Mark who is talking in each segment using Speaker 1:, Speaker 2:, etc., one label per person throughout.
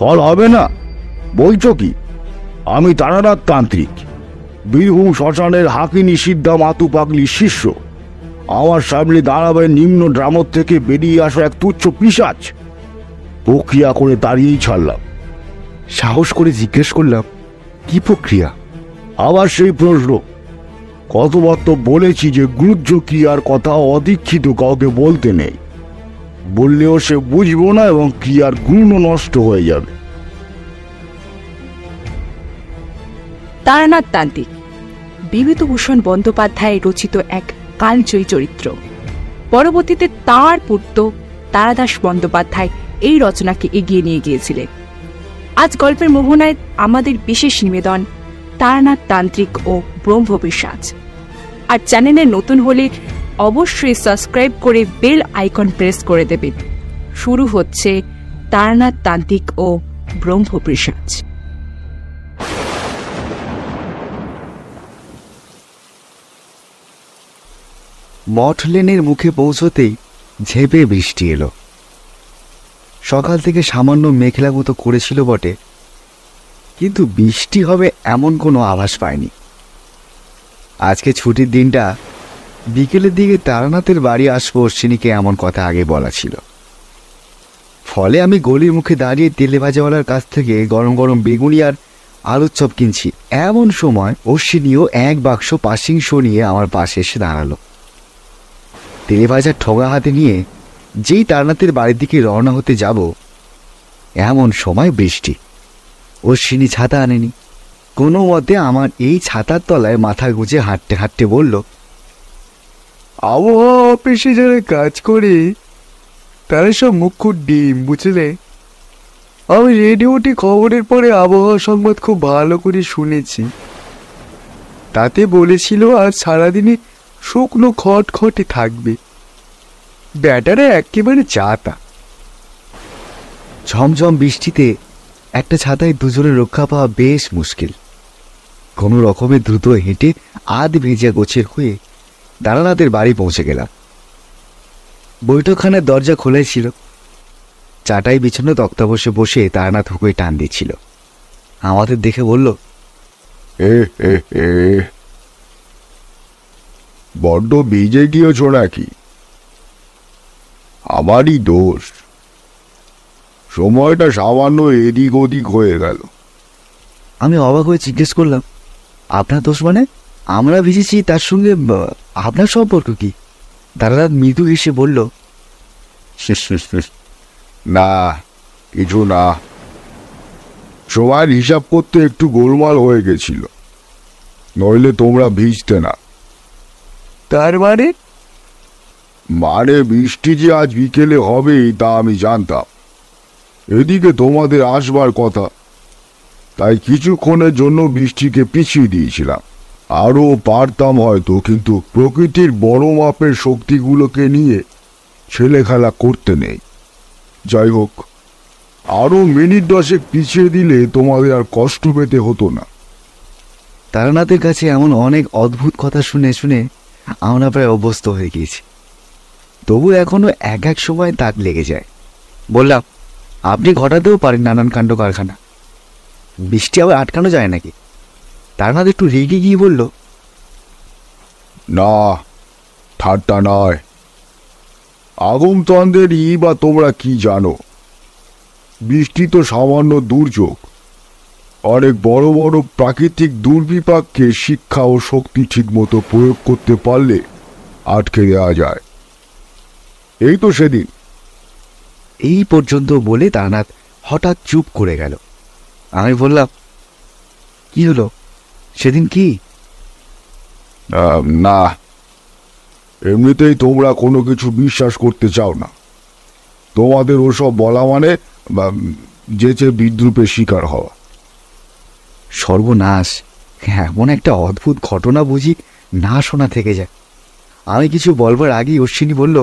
Speaker 1: ফল হবে না বলছো কি? আমি তারানাথ তান্ত্রিক, বীরভূম শ্মশানের হাকিনী সিদ্ধা মাতু পাগলির শিষ্য। আমার সামনে দাঁড়াবে নিম্ন ড্রামত থেকে বেরিয়ে আসা এক তুচ্ছ পিশাচ। প্রক্রিয়া করে তাড়িয়েই ছাড়লাম।
Speaker 2: সাহস করে জিজ্ঞেস করলাম, কি প্রক্রিয়া?
Speaker 1: আবার সেই প্রশ্ন। কতবার তো বলেছি যে গুরুজ্জ ক্রিয়ার কথা অদীক্ষিত কাউকে বলতে নেই, বললেও সে বুঝবো না এবং ক্রিয়ার গুণ নষ্ট হয়ে যাবে।
Speaker 3: তারানাথ তান্ত্রিক বিভূতিভূষণ বন্দ্যোপাধ্যায় রচিত এক কালজয়ী চরিত্র। পরবর্তীতে তাঁর পুত্র তারাদাস বন্দ্যোপাধ্যায় এই রচনাকে এগিয়ে নিয়ে গিয়েছিলেন। আজ গল্পের মোহনায় আমাদের বিশেষ নিবেদন তারানাথ তান্ত্রিক ও ব্রহ্মপিশাচ। আর চ্যানেলে নতুন হলে অবশ্যই সাবস্ক্রাইব করে বেল আইকন প্রেস করে দেবেন। শুরু হচ্ছে তারানাথ তান্ত্রিক ও ব্রহ্মপিশাচ।
Speaker 2: মঠ লেনের মুখে পৌঁছতেই ঝেঁপে বৃষ্টি এলো। সকাল থেকে সামান্য মেঘলা মতো করেছিল বটে, কিন্তু বৃষ্টি হবে এমন কোনো আভাস পায়নি। আজকে ছুটির দিনটা, বিকেলের দিকে তারানাথের বাড়ি আসবো অশ্বিনীকে এমন কথা আগে বলা ছিল। ফলে আমি গলির মুখে দাঁড়িয়ে তেলে ভাজাওয়ালার কাছ থেকে গরম গরম বেগুনি আর আলুর চপ কিনছি। এমন সময় অশ্বিনীও এক বাক্স পাসিংশ নিয়ে আমার পাশে এসে দাঁড়ালো। তেলে ভাজার ঠোঙা হাতে নিয়ে যেই তারানাথের বাড়ির দিকে রওনা হতে যাব, এমন সময় বৃষ্টি। অশ্বিনী ছাতা আনেনি। কোনো মতে আমার এই ছাতার তলায় মাথা গুঁজে হাঁটতে হাঁটতে বলল, আবহাওয়া অফিসে যারা কাজ করে তারা সব মুখ্য ডিম, বুঝলে? আমি রেডিওটি খবরের পরে আবহাওয়া সংবাদ খুব ভালো করে শুনেছি। তাতে বলেছিল আজ সারাদিনই শুকনো খটখটে থাকবে। ব্যাটারে একেবারে চাতা। ঝমঝম বৃষ্টিতে একটা ছাতায় দুজনে রক্ষা পাওয়া বেশ মুশকিল। কোনো রকমে দ্রুত হেঁটে আধ ভেজা গোছের হয়ে তারানাথের বাড়ি পৌঁছে গেলাম। বৈঠকখানার দরজা খোলাই ছিল। চাটাই বিছানো তক্তা বসে বসে তারানাথ হুকোয় টান দিচ্ছিল। আমাদের দেখে বলল,
Speaker 1: বড্ড ভিজে গিয়েছ নাকি? আমারই দোষ, সময়টা সামান্য এদিক ওদিক হয়ে গেল।
Speaker 2: আমি অবাক হয়ে জিজ্ঞেস করলাম, আপনার দোষ মানে? আমরা ভিজেছি, তার সঙ্গে আপনার সম্পর্ক কি? তারানাথ মৃদু হেসে বলল,
Speaker 1: না, কিছু না। সময়ের হিসাব করতে একটু গোলমাল হয়ে গেছিল, নইলে তোমরা ভিজতে না।
Speaker 2: তার মানে?
Speaker 1: মানে বৃষ্টি যে আজ বিকেলে হবেই তা আমি জানতাম। এদিকে তোমাদের আসবার কথা, তাই কিছুক্ষণের জন্য বৃষ্টিকে পিছিয়ে দিয়েছিলাম। আরও পারতাম হয়তো, কিন্তু প্রকৃতির বড় মাপের শক্তিগুলোকে নিয়ে ছেলে খেলা করতে নেই। যাই হোক, আরও মিনিট 10 পিছিয়ে দিলে তোমাদের আর কষ্ট পেতে হতো না।
Speaker 2: তারানাথের কাছে এমন অনেক অদ্ভুত কথা শুনে শুনে আমরা প্রায় অভ্যস্ত হয়ে গিয়েছি। তবু এখনো এক এক সময় দাগ লেগে যায়। বললাম, আপনি ঘটাতেও পারেন নানান কাণ্ড কারখানা, বৃষ্টি আবার আটকানো যায় নাকি? তারানাথ একটু রেগে গিয়ে বলল,
Speaker 1: না, ঠাট্টা নয়। আগমতন্ত্রের বা তোমরা কি জানো? বৃষ্টি তো সামান্য দুর্যোগ। অনেক বড় বড় প্রাকৃতিক দুর্বিপাককে শিক্ষা ও শক্তি ঠিকমতো প্রয়োগ করতে পারলে আটকে দেওয়া যায়। এই তো সেদিন।
Speaker 2: এই পর্যন্ত বলে তারানাথ হঠাৎ চুপ করে গেল। আমি বললাম, কি হলো সেদিন? কি?
Speaker 1: না, এমনিতেই তোমরা কোনো কিছু বিশ্বাস করতে চাও না। তোমাদের ওসব বলা মানে যেচে বিদ্রুপের শিকার হওয়া।
Speaker 2: সর্বনাশ! এমন একটা অদ্ভুত ঘটনা বুঝি না শোনা থেকে যায়। আমি কিছু বলবার আগেই অশ্বিনী বলল,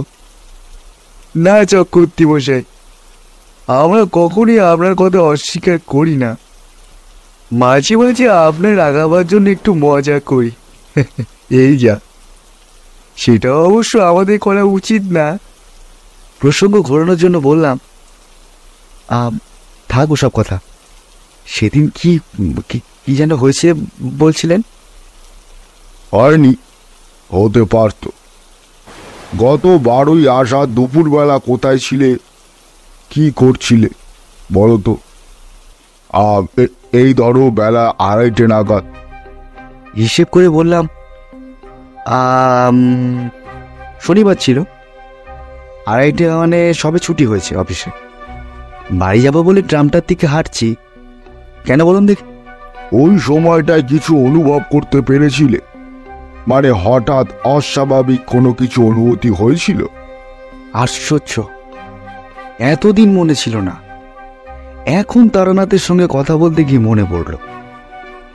Speaker 2: না চক্রবর্তী মশাই, আমরা কখনই আপনার কথা অস্বীকার করি না। মাঝে মাঝে আপনার রাগাবার জন্য একটু মজা করি, এই যা। সেটা অবশ্য আমাদের করা উচিত না। প্রসঙ্গ ঘোরানোর জন্য বললাম, থাক ওসব কথা। সেদিন কি কি- কি যেন হয়েছে বলছিলেন?
Speaker 1: হয়নি, হতে পারত। গত 12ই আষাঢ় দুপুরবেলা কোথায় ছিলে, কি করছিলে বলো তো? এই ধরো বেলা 2:30 নাগাদ।
Speaker 2: হিসেব করে বললাম, শনিবার ছিল, 2:30 মানে সবে ছুটি হয়েছে অফিসে। বাড়ি যাব বলে ট্রামটার দিকে হাঁটছি। কেন বলুন দেখি?
Speaker 1: ওই সময়টায় কিছু অনুভব করতে পেরেছিলে? মানে হঠাৎ অস্বাভাবিক কোনো কিছু অনুভূতি হয়েছিল?
Speaker 2: আশ্চর্য, এতদিন মনে ছিল না। এখন তারানাথের সঙ্গে কথা বলতে গিয়ে মনে পড়ল।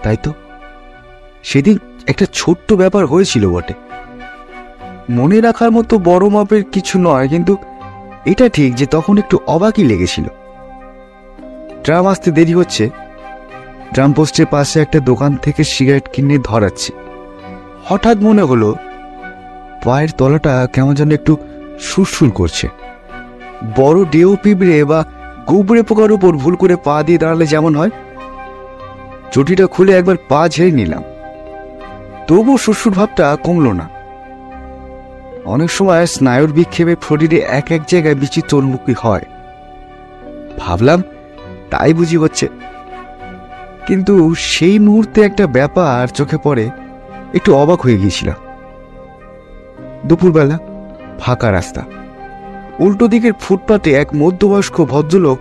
Speaker 2: তাই তো, সেদিন একটা ছোট্ট ব্যাপার হয়েছিল বটে। মনে রাখার মতো বড় মাপের কিছু নয়, কিন্তু এটা ঠিক যে তখন একটু অবাকই লেগেছিল। ট্রাম আসতে দেরি হচ্ছে, ট্রাম পোস্টের পাশে একটা দোকান থেকে সিগারেট কিনে ধরাচ্ছি। হঠাৎ মনে হলো পায়ের তলাটা কেমন যেন একটু সুরসুর করছে। বড় ডেউ পিঁপড়ে বা গুবড়ে পোকার উপর ভুল করে পা দিয়ে দাঁড়ালে যেমন হয়। চটিটা খুলে একবার পা ঝেড়ে নিলাম, তবু সুরসুর ভাবটা কমল না। অনেক সময় স্নায়ুর বিক্ষেপে শরীরে এক এক জায়গায় বিচিত্র উন্মুখী হয়। ভাবলাম তাই বুঝি হচ্ছে। কিন্তু সেই মুহূর্তে একটা ব্যাপার চোখে পড়ে, একটু অবাক হয়ে গিয়েছিলাম। দুপুরবেলা, ফাঁকা রাস্তা, উল্টো দিকের ফুটপাতে এক মধ্যবয়স্ক ভদ্রলোক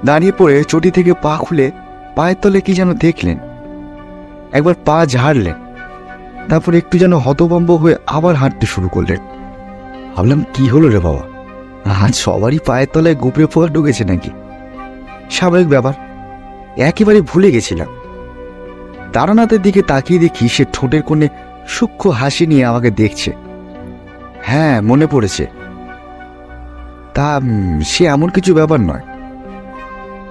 Speaker 2: দাঁড়িয়ে পড়ে চটি থেকে পা খুলে পায়ের তলে কি যেন দেখলেন। একবার পা ঝাড়লেন, তারপর একটু যেন হতভম্ব হয়ে আবার হাঁটতে শুরু করলেন। ভাবলাম কি হলো রে বাবা, আজ সবারই পায়ের তলায় গুবরে পোকা ঢুকেছে নাকি? স্বাভাবিক ব্যাপার, একেবারে ভুলে গেছিলাম। তারানাথের দিকে তাকিয়ে দেখি সে ঠোঁটের কোণে সূক্ষ্ম হাসি নিয়ে আমাকে দেখছে। হ্যাঁ, মনে পড়েছে। তা সে এমন কিছু ব্যাপার নয়।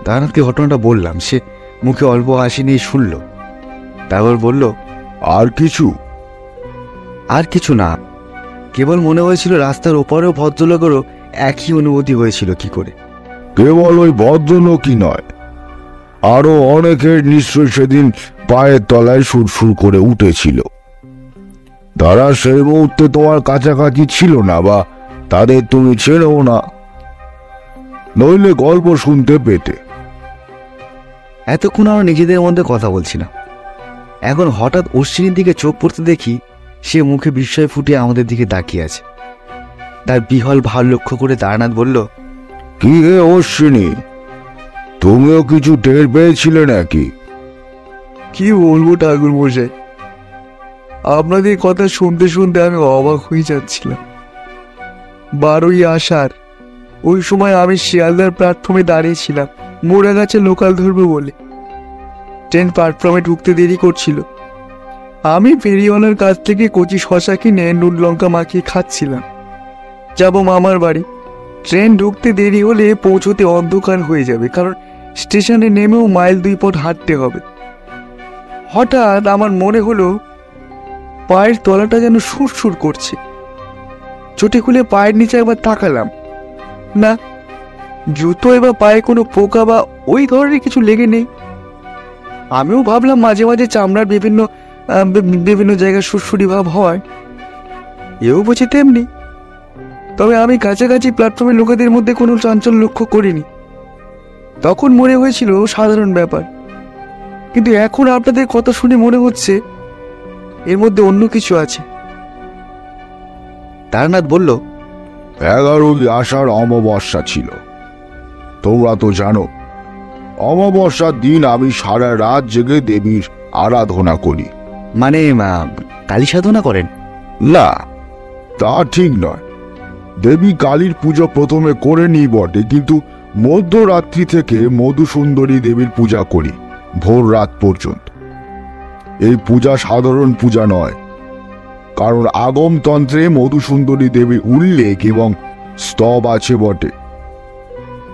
Speaker 2: তারানাথকে ঘটনাটা বললাম। সে মুখে অল্প হাসি নিয়ে শুনল, তারপর বলল,
Speaker 1: আর কিছু?
Speaker 2: আর কিছু না, কেবল মনে হয়েছিল রাস্তার ওপারেও ভদ্রলোকেরও একই অনুভূতি হয়েছিল কি করে।
Speaker 1: কেবল ওই ভদ্রলোকই নয়, আরো অনেকের নিশ্চয় সেদিন পায়ের তলায় সুরসুর করে উঠেছিল। তারা সেই মুহূর্তে তোমার কাছাকাছি ছিল না, বা তাদের তুমি চেনো না, নইলে গল্প শুনতে পেতে।
Speaker 2: এতক্ষণ আমরা নিজেদের মধ্যে কথা বলছিলাম। এখন হঠাৎ অশ্বিনীর দিকে চোখ পড়তে দেখি সে মুখে বিস্ময় ফুটে আমাদের দিকে তাকিয়ে আছে। তার বিহল ভাব লক্ষ্য করে তারানাথ বলল,
Speaker 1: কি হে অশ্বিনী, তুমিও কিছু টের পেয়েছিলে নাকি?
Speaker 4: কি বলবো ঠাকুর মশাই, আপনাদের কথা শুনতে শুনতে আমি অবাক হয়ে যাচ্ছিলাম। 12ই আষাঢ়, ওই সময় আমি শিয়ালদার প্ল্যাটফর্মে দাঁড়িয়েছিলাম মোড়া গাছে লোকাল ধরবো বলে। ট্রেন প্ল্যাটফর্মে ঢুকতে দেরি করছিল। আমি ফেরিওয়ালার কাছ থেকে কচি শশা কিনে নুন লঙ্কা মাখিয়ে খাচ্ছিলাম। যাব মামার বাড়ি। ট্রেন ঢুকতে দেরি হলে পৌঁছতে অন্ধকার হয়ে যাবে, কারণ স্টেশনে নেমেও মাইল 2 পথ হাঁটতে হবে। হঠাৎ আমার মনে হলো পায়ের তলাটা যেন সুরসুর করছে। চটি খুলে পায়ের নিচে একবার তাকালাম, না, জুতো বা পায়ে কোনো পোকা বা ওই ধরনের কিছু লেগে নেই। আমিও ভাবলাম মাঝে মাঝে চামড়ার বিভিন্ন জায়গায় সুরসুরি ভাব হয়, এও বুঝি তেমনি। তবে আমি কাছাকাছি প্ল্যাটফর্মের লোকেদের মধ্যে কোনো চাঞ্চল্য লক্ষ্য করিনি। তখন মনে হয়েছিল সাধারণ ব্যাপার, কিন্তু এখন আপনাদের কথা শুনে মনে হচ্ছে এর মধ্যে অন্য কিছু আছে।
Speaker 2: তারানাথ বলল,
Speaker 1: 11ই আষাঢ় অমাবস্যা ছিল। তোমরা তো জানো, অমাবস্যার দিন আমি সারা রাত জেগে দেবীর আরাধনা করি।
Speaker 2: মানে কালী সাধনা করেন?
Speaker 1: না, তা ঠিক নয়। দেবী কালীর পুজো প্রথমে করে নিই বটে, কিন্তু মধ্যরাত্রি থেকে মধুসুন্দরী দেবীর পূজা করি ভোর রাত পর্যন্ত। এই পূজা সাধারণ পূজা নয়, কারণ আগমতন্ত্রে মধুসুন্দরী দেবীর উল্লেখ এবং স্তব আছে বটে,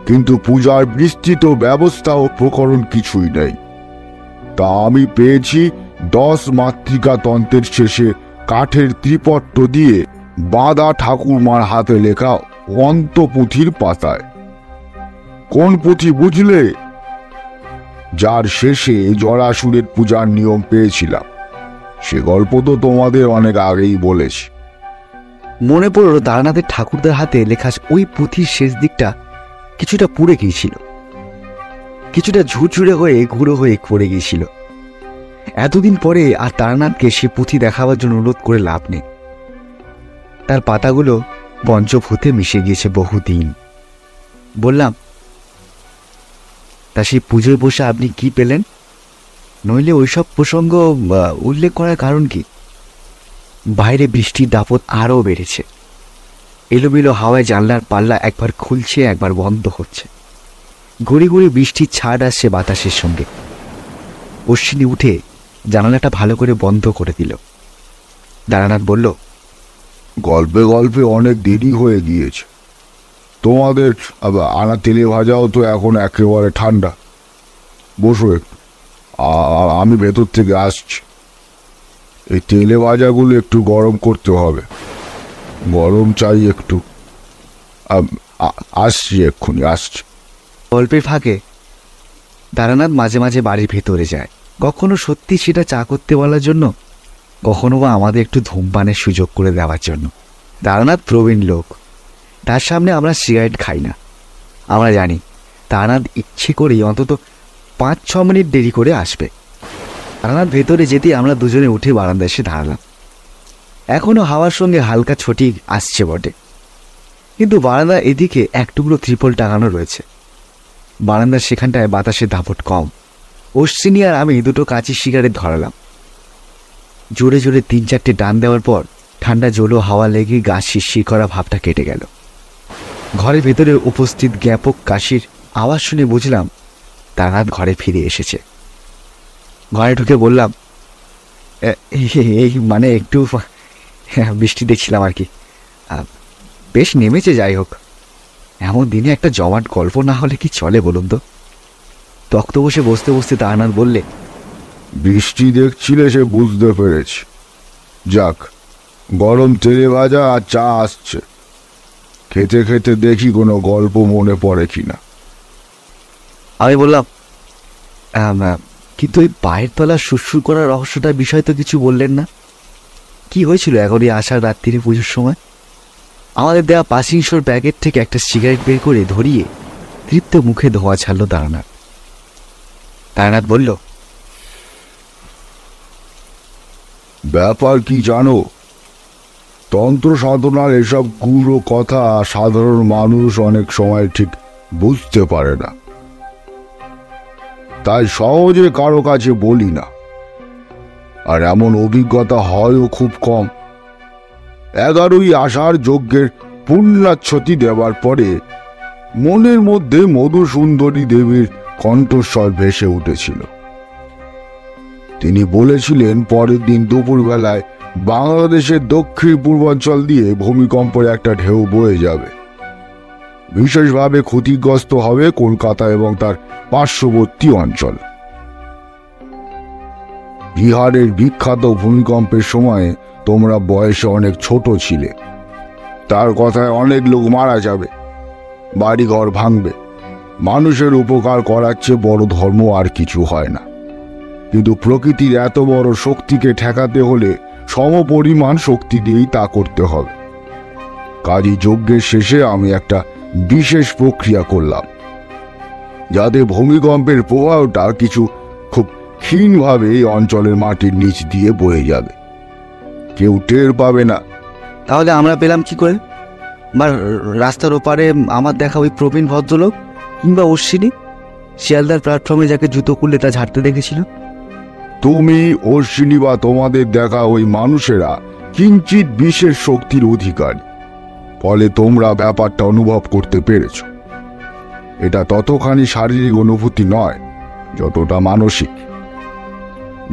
Speaker 1: কিন্তু পূজার বিস্তৃত ব্যবস্থা ও প্রকরণ কিছুই নেই। তা আমি পেয়েছি 10 মাতৃকা তন্ত্রের শেষে কাঠের ত্রিপট্ট দিয়ে বাঁধা ঠাকুরমার হাতে লেখা অন্তপুঁথির পাতায়। কোন পুঁথি বুঝলে? যার শেষে জরাসুরের পূজার নিয়ম পেয়েছিলাম। সে গল্প তো তোমাদের অনেক আগেই বলেছি।
Speaker 2: মনে পড়ল তারানাথের ঠাকুরদার হাতে লেখা ওই পুঁথির শেষ দিকটা কিছুটা পুড়ে গিয়েছিল, কিছুটা ঝুরঝুরে হয়ে গুঁড়ো হয়ে পড়ে গিয়েছিল। এতদিন পরে আর তারানাথকে সে পুঁথি দেখাবার জন্য অনুরোধ করে লাভ নেই। তার পাতাগুলো পঞ্চভূতে মিশে গিয়েছে বহুদিন। বললাম, তা সেই পুজোয় বসে আপনি কি পেলেন? নইলে ওইসব প্রসঙ্গ উল্লেখ করার কারণ কি? বাইরে বৃষ্টির দাপট আরও বেড়েছে। এলোমেলো হাওয়ায় জানলার পাল্লা একবার খুলছে, একবার বন্ধ হচ্ছে। গড়ি গড়ি বৃষ্টির ছাড় আসছে বাতাসের সঙ্গে। অশ্বিনী উঠে জানালাটা ভালো করে বন্ধ করে দিল। তারানাথ বলল,
Speaker 1: গল্পে গল্পে অনেক দেরি হয়ে গিয়েছে। তোমাদের আনা তেলে ভাজাও তো এখন একেবারে ঠান্ডা। বসো একটু, আমি ভেতর থেকে আসছি। এই তেলে ভাজাগুলো একটু গরম করতে হবে, গরম চাই একটু। আসছি, এক্ষুনি আসছি।
Speaker 2: গল্পের ফাঁকে তারানাথ মাঝে মাঝে বাড়ির ভেতরে যায়। কখনো সত্যি সেটা চা করতে বলার জন্য, কখনো বা আমাদের একটু ধূমপানের সুযোগ করে দেওয়ার জন্য। তারানাথ প্রবীণ লোক, তার সামনে আমরা সিগারেট খাই না। আমরা জানি তারানাথ ইচ্ছে করেই অন্তত 5-6 মিনিট দেরি করে আসবে। তারানাথ ভেতরে যেতেই আমরা দুজনে উঠে বারান্দায় এসে দাঁড়ালাম। এখনো হাওয়ার সঙ্গে হালকা ছটি আসছে বটে, কিন্তু বারান্দা এদিকে এক টুকরো ত্রিপল টাঙানো রয়েছে। বারান্দার সেখানটায় বাতাসের দাপট কম। অশ্বিনী আর আমি দুটো কাঁচি সিগারেট ধরালাম। জোরে জোরে 3-4টে টান দেওয়ার পর ঠান্ডা জলো হাওয়া লেগে গা শিরশির করা ভাবটা কেটে গেল। ঘরের ভেতরে উপস্থিত জ্ঞাপক কাশির আওয়াজ শুনে বুঝলাম তারানাথ ঘরে ফিরে এসেছে। ঘরে ঢুকে বললাম, এই মানে একটু বৃষ্টি দেখছিলাম আর কি, বেশ নেমেছে। যাই হোক, এমন দিনে একটা জমাট গল্প না হলে কি চলে বলুন তো? তক্ত বসে বসতে বসতে তারানাথ বললে,
Speaker 1: বৃষ্টি দেখছিলে, সে বুঝতে পেরেছি। যাক, গরম তেলে ভাজা আর চা আসছে। খেতে খেতে দেখি কোনো গল্প মনে পড়ে কিনা।
Speaker 2: আমি বললাম, কিন্তু ওই পায়ের তলা সুরসুর করার রহস্যটার বিষয় তো কিছু বললেন না। কি হয়েছিল এখনই আষাঢ় রাত্রিরে পুজোর সময়? আমাদের দেওয়া পাসিংশোর প্যাকেট থেকে একটা সিগারেট বের করে ধরিয়ে তৃপ্ত মুখে ধোঁয়া ছাড়ল তারানাথ। তারানাথ বলল,
Speaker 1: ব্যাপার কি জানো, তন্ত্র সাধনার এসব গুঁড়ো কথা সাধারণ মানুষ অনেক সময় ঠিক বুঝতে পারে না, তাই সহজে কারো কাছে বলি না। আর এমন অভিজ্ঞতা হয়ও খুব কম। 11ই আষাঢ় যজ্ঞের পুণ্যাচ্ছতি দেওয়ার পরে মনের মধ্যে মধুসুন্দরী দেবীর কণ্ঠস্বর ভেসে উঠেছিল। তিনি বলেছিলেন পরের দিন দুপুরবেলায় বাংলাদেশের দক্ষিণ পূর্বাঞ্চল দিয়ে ভূমিকম্পের একটা ঢেউ বয়ে যাবে। বিশেষভাবে ক্ষতিগ্রস্ত হবে কলকাতা এবং তার পার্শ্ববর্তী অঞ্চল। বিহারের বিখ্যাত ভূমিকম্পের সময় তোমরা বয়সে অনেক ছোট ছিলে। তার কথায় অনেক লোক মারা যাবে, বাড়িঘর ভাঙবে। মানুষের উপকার করার চেয়ে বড় ধর্ম আর কিছু হয় না। কিন্তু প্রকৃতির এত বড় শক্তিকে ঠেকাতে হলে সমপরিমাণ শক্তি দিয়েই তা করতে হবে। কাজী যজ্ঞের শেষে আমি একটা বিশেষ প্রক্রিয়া করলাম, যাতে ভূমিকম্পের প্রভাবটা কিছু খুব ক্ষীণভাবে এই অঞ্চলের মাটির নিচ দিয়ে বয়ে যাবে, কেউ টের পাবে না।
Speaker 2: তাহলে আমরা পেলাম কি করে? বা রাস্তার ওপারে আমার দেখা ওই প্রবীণ ভদ্রলোক কিংবা অশ্বিনী শিয়ালদার প্ল্যাটফর্মে যাকে জুতো খুললে তা ঝাড়তে দেখেছিল?
Speaker 1: তুমি, অশ্বিনী বা তোমাদের দেখা ওই মানুষেরা কিঞ্চিত বিশেষ শক্তির অধিকারী, ফলে তোমরা ব্যাপারটা অনুভব করতে পেরেছ। এটা ততখানি শারীরিক অনুভূতি নয় যতটা মানসিক।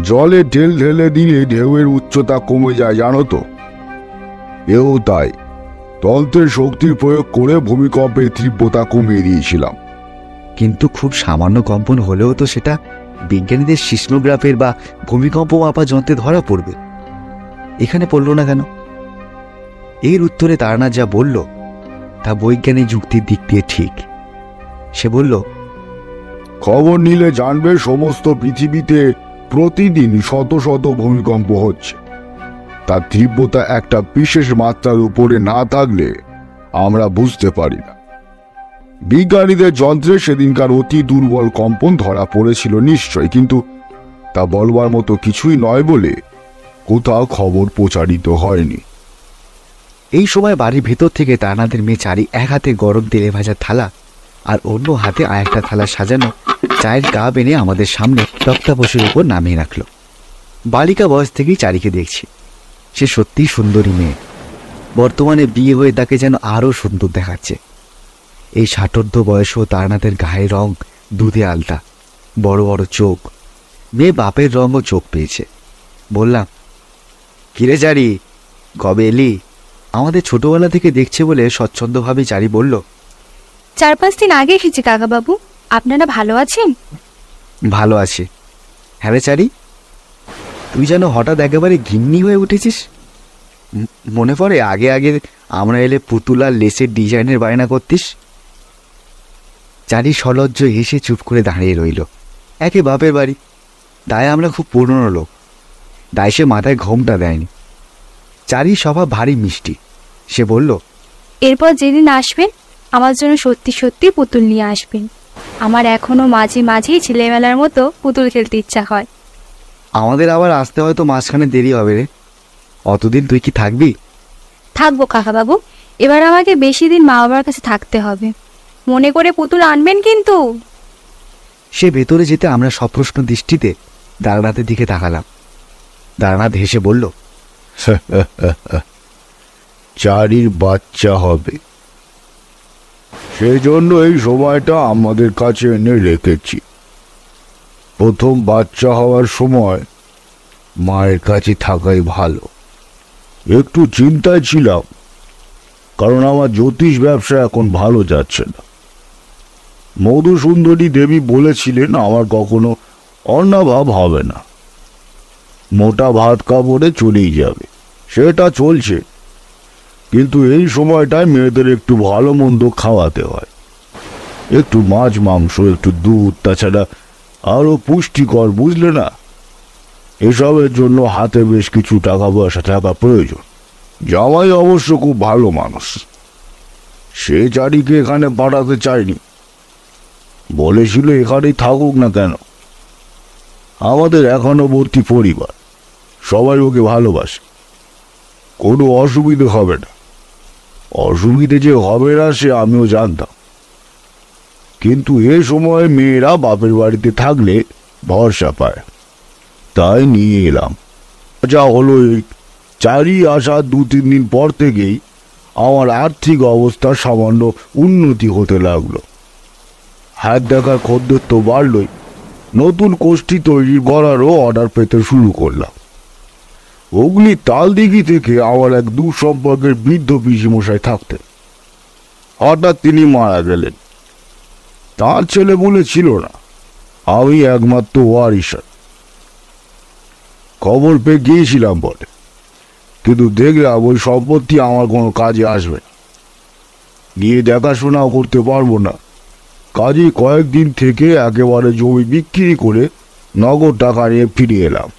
Speaker 1: জলে ঢেল ঢেলে দিলে ঢেউয়ের উচ্চতা কমে যায়, জানো তো? এও তাই। তন্ত্রের শক্তির প্রয়োগ করে ভূমিকম্পের তীব্রতা কমিয়ে দিয়েছিলাম।
Speaker 2: কিন্তু খুব সামান্য কম্পন হলেও তো সেটা বিজ্ঞানীদের সিসমোগ্রাফের বা ভূমিকম্প মাপা যন্ত্রে ধরা পড়বে। এখানে পড়ল না কেন? এর উত্তরে তারানাথ যা বলল তা বৈজ্ঞানিক যুক্তির দিক দিয়ে ঠিক। সে বলল,
Speaker 1: খবর নিলে জানবে সমস্ত পৃথিবীতে প্রতিদিন শত শত ভূমিকম্প হচ্ছে। তার তীব্রতা একটা বিশেষ মাত্রার উপরে না থাকলে আমরা বুঝতে পারি না। বিজ্ঞানীদের যন্ত্রে সেদিনকার অতি দুর্বল কম্পন ধরা পড়েছিল নিশ্চয়, কিন্তু তা বলবার মতো কিছুই নয় বলে কোথাও খবর প্রচারিত হয়নি।
Speaker 2: এই সময় বাড়ির ভেতর থেকে তারানাথের মেয়ে চারি এক হাতে গরম তেলে ভাজা থালা আর অন্য হাতে আরেকটা থালা সাজানো চায়ের কাপ এনে আমাদের সামনে তক্তাপোষের উপর নামিয়ে রাখলো। বালিকা বয়স থেকেই চারিকে দেখছি, সে সত্যিই সুন্দরী মেয়ে। বর্তমানে বিয়ে হয়ে তাকে যেন আরও সুন্দর দেখাচ্ছে। এই ষাটোর্ধ্ব বয়সেও তারানাথের গায়ের রং দুধে আলতা, বড় বড় চোখ। মেয়ে বাপের রঙও চোখ পেয়েছে। বললাম, কিরে চারি, কবে এলি? আমাদের ছোটবেলা থেকে দেখছে বলে স্বচ্ছন্দভাবে চারি বলল,
Speaker 5: 4-5 দিন আগে এসেছি কাকাবাবু। আপনারা ভালো আছেন?
Speaker 2: ভালো আছে। হ্যাঁ রে চারি, তুই যেন হঠাৎ একেবারে গিন্নি হয়ে উঠেছিস। মনে পড়ে আগে আগে আমরা এলে পুতুল আর লেসের ডিজাইনের বায়না করতিস। চারি সলজ্জ হেসে চুপ করে দাঁড়িয়ে রইল। একে বাপের বাড়ি, তাই আমরা খুব পুরনো লোক, তাই সে মাথায় ঘোমটা দেয়নি। চারি স্বভাব ভারী মিষ্টি। সে বলল,
Speaker 5: এরপর যেদিন আসবেন আমার জন্য সত্যি সত্যি পুতুল নিয়ে আসবেন। আমার এখনো মাঝে মাঝেই ছেলেবেলার মতো পুতুল খেলতে ইচ্ছা হয়।
Speaker 2: আমাদের আবার আসতে হয়তো মাঝখানে দেরি হবে রে। অতদিন তুই কি থাকবি?
Speaker 5: থাকবো কাকাবাবু, এবার আমাকে বেশি দিন মা বাবার কাছে থাকতে হবে। মনে করে পুতুল আনবেন কিন্তু।
Speaker 2: সে ভেতরে যেতে আমরা সপ্রশ্ন দৃষ্টিতে দারনাথের দিকে তাকালাম। দারনাথ হেসে বলল,
Speaker 1: চারির বাচ্চা হবে, সেজন্য এই সময়টা আমাদের কাছে এনে রেখেছি। প্রথম বাচ্চা হওয়ার সময় মায়ের কাছে থাকাই ভালো। একটু চিন্তায় ছিলাম, কারণ আমার জ্যোতিষ ব্যবসা এখন ভালো যাচ্ছে না। মধুসুন্দরী দেবী বলেছিলেন আমার কখনো অন্নাভাব হবে না, মোটা ভাত কাপড়ে চলেই যাবে। সেটা চলছে, কিন্তু এই সময়টায় মেয়েদের একটু ভালো মন্দ খাওয়াতে হয়। একটু মাছ মাংস, একটু দুধ, তাছাড়া আরো পুষ্টিকর, বুঝলে না? এসবের জন্য হাতে বেশ কিছু টাকা পয়সা থাকা প্রয়োজন। জামাই অবশ্য খুব ভালো মানুষ, সে চারিকে এখানে পাঠাতে চায়নি, বলেছিল এখানেই থাকুক না কেন। আমাদের এখনবর্তী পরিবার, সবাই ওকে ভালোবাসে, কোনো অসুবিধে হবে না। অসুবিধে যে হবে না সে আমিও জানতাম, কিন্তু এ সময় মেয়েরা বাপের বাড়িতে থাকলে ভরসা পায়, তাই নিয়ে এলাম। যা হলো, এই চারি আসার 2-3 দিন পর থেকেই আমার আর্থিক অবস্থা সামান্য উন্নতি হতে লাগলো। হাত দেখার খদ্দের তো বাড়লই, নতুন কোষ্ঠী তৈরি করারও অর্ডার পেতে শুরু করলাম। অগ্নি তালদিঘি থেকে আমার এক দূর সম্পর্কের বৃদ্ধ পিসিমশাই থাকতেন। হঠাৎ তিনি মারা গেলেন। তার ছেলে বলে ছিল না, আমি একমাত্র ওয়ারিশান। খবর পেয়ে গিয়েছিলাম বটে, কিন্তু দেখলাম ওই সম্পত্তি আমার কোনো কাজে আসবে না, গিয়ে দেখাশোনাও করতে পারবো না। কাজে কয়েকদিন থেকে একেবারে জমি বিক্রি করে নগদ টাকা নিয়ে ফিরে এলাম।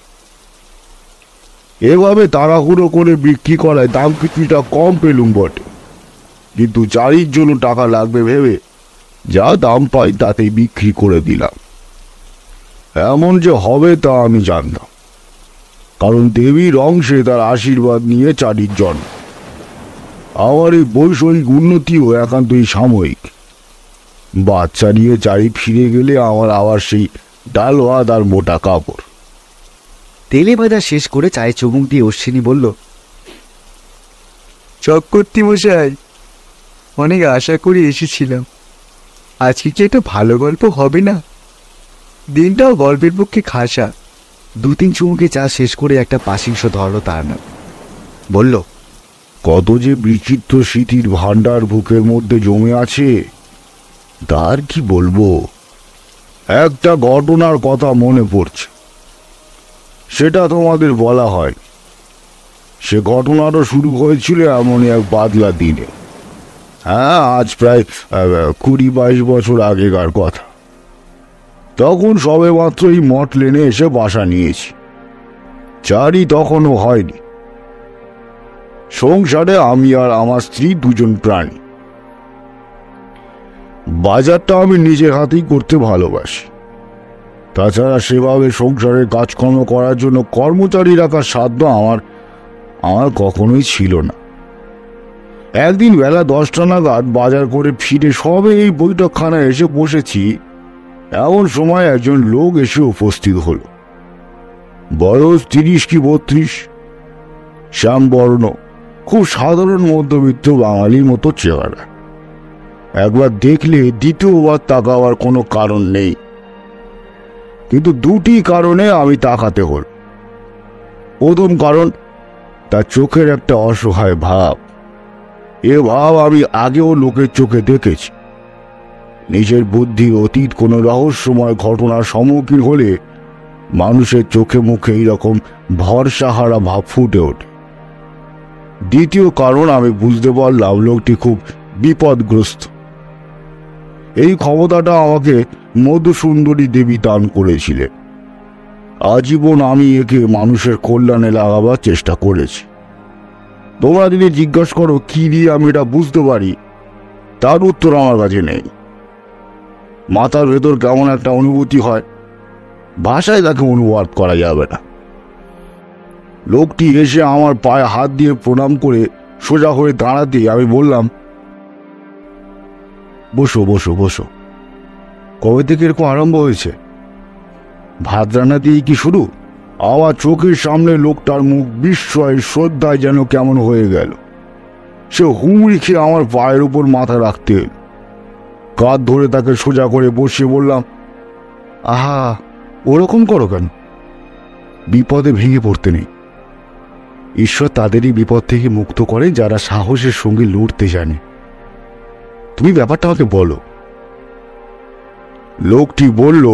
Speaker 1: এভাবে তাড়াহুড়ো করে বিক্রি করায় দাম কিছুটা কম পেলুম বটে, কিন্তু চারির জন্য টাকা লাগবে ভেবে যা দাম পাই তাতেই বিক্রি করে দিলাম। এমন যে হবে তা আমি জানতাম, কারণ দেবীর অংশে তার আশীর্বাদ নিয়ে চারির জন্ম। আমার এই বৈষয়িক উন্নতিও একান্তই সাময়িক। বাচ্চা নিয়ে চারি ফিরে গেলে আমার আবার সেই ডাল ভাত আর মোটা কাপড়।
Speaker 2: তেলে ভাজা শেষ করে চায়ে চুমুক দিয়ে অশ্বিনী বলল,
Speaker 4: চক্রবর্তী মশাই, অনেক আশা করে এসেছিলাম। আজকে কি একটা ভালো গল্প হবে না? দিনটাও গল্পের পক্ষে খাসা।
Speaker 2: 2-3 চুমুকে চা শেষ করে একটা পাশিংশ ধরল তারানাথ। বলল,
Speaker 1: কত যে বিচিত্র স্মৃতির ভাণ্ডার বুকের মধ্যে জমে আছে, তার কি বলবো। একটা ঘটনার কথা মনে পড়ছে, সেটা তোমাদের বলা হয়। সে ঘটনাটা শুরু হয়েছিল এমনই এক বাদলা দিনে। হ্যাঁ, আজ প্রায় 20-22 বছর আগেকার কথা। তখন সবে মাত্রই মঠ লেনে এসে বাসা নিয়েছি। চারি তখনও হয়নি। সংসারে আমি আর আমার স্ত্রী দুজন প্রাণী। বাজারটা আমি নিজের হাতেই করতে ভালোবাসি। তাছাড়া সেভাবে সংসারের কাজকর্ম করার জন্য কর্মচারী রাখার সাধ্য আমার কখনোই ছিল না। একদিন বেলা 10টা নাগাদ বাজার করে ফিরে সবে এই বৈঠকখানায় এসে বসেছি, এমন সময় একজন লোক এসে উপস্থিত হলো। বয়স 30 কি 32, শ্যামবর্ণ, খুব সাধারণ মধ্যবিত্ত বাঙালির মতো চেহারা। একবার দেখলে দ্বিতীয়বার তাকাবার কোনো কারণ নেই, কিন্তু দুটি কারণে আমি তাকাতে হল। প্রথম কারণ, তার চোখের একটা অসহায় ভাব। এ ভাব আমি আগেও লোকের চোখে দেখেছি। নিজের বুদ্ধি অতীত কোনো রহস্যময় ঘটনার সম্মুখীন হলে মানুষের চোখে মুখে এইরকম ভরসাহারা ভাব ফুটে ওঠে। দ্বিতীয় কারণ, আমি বুঝতে পারলাম লোকটি খুব বিপদগ্রস্ত। এই ক্ষমতাটা আমাকে মধুসুন্দরী দেবী দান করেছিলেন। আজীবন আমি একে মানুষের কল্যাণে লাগাবার চেষ্টা করেছি। তোমরা যদি জিজ্ঞাসা করো কি দিয়ে আমি এটা বুঝতে পারি, তার উত্তর আমার কাছে নেই। মাথার ভেতর কেমন একটা অনুভূতি হয়, ভাষায় তাকে অনুবাদ করা যাবে না। লোকটি এসে আমার পায়ে হাত দিয়ে প্রণাম করে সোজা হয়ে দাঁড়াতে আমি বললাম, বসো বসো বসো। কবে থেকে এরকম আরম্ভ হয়েছে? ভাত রান্না দিয়েই কি শুরু? আমার চোখের সামনে লোকটার মুখ বিস্ময় শ্রদ্ধায় যেন কেমন হয়ে গেল। সে হুমড়ি খেয়ে আমার পায়ের উপর মাথা রাখতে এল। কাঁধ ধরে তাকে সোজা করে বসিয়ে বললাম, আহা, ওরকম করো কেন? বিপদে ভেঙে পড়তে নেই। ঈশ্বর তাদেরই বিপদ থেকে মুক্ত করে যারা সাহসের সঙ্গে লড়তে জানে। তুমি ব্যাপারটা আমাকে বলো। লোকটি বলল,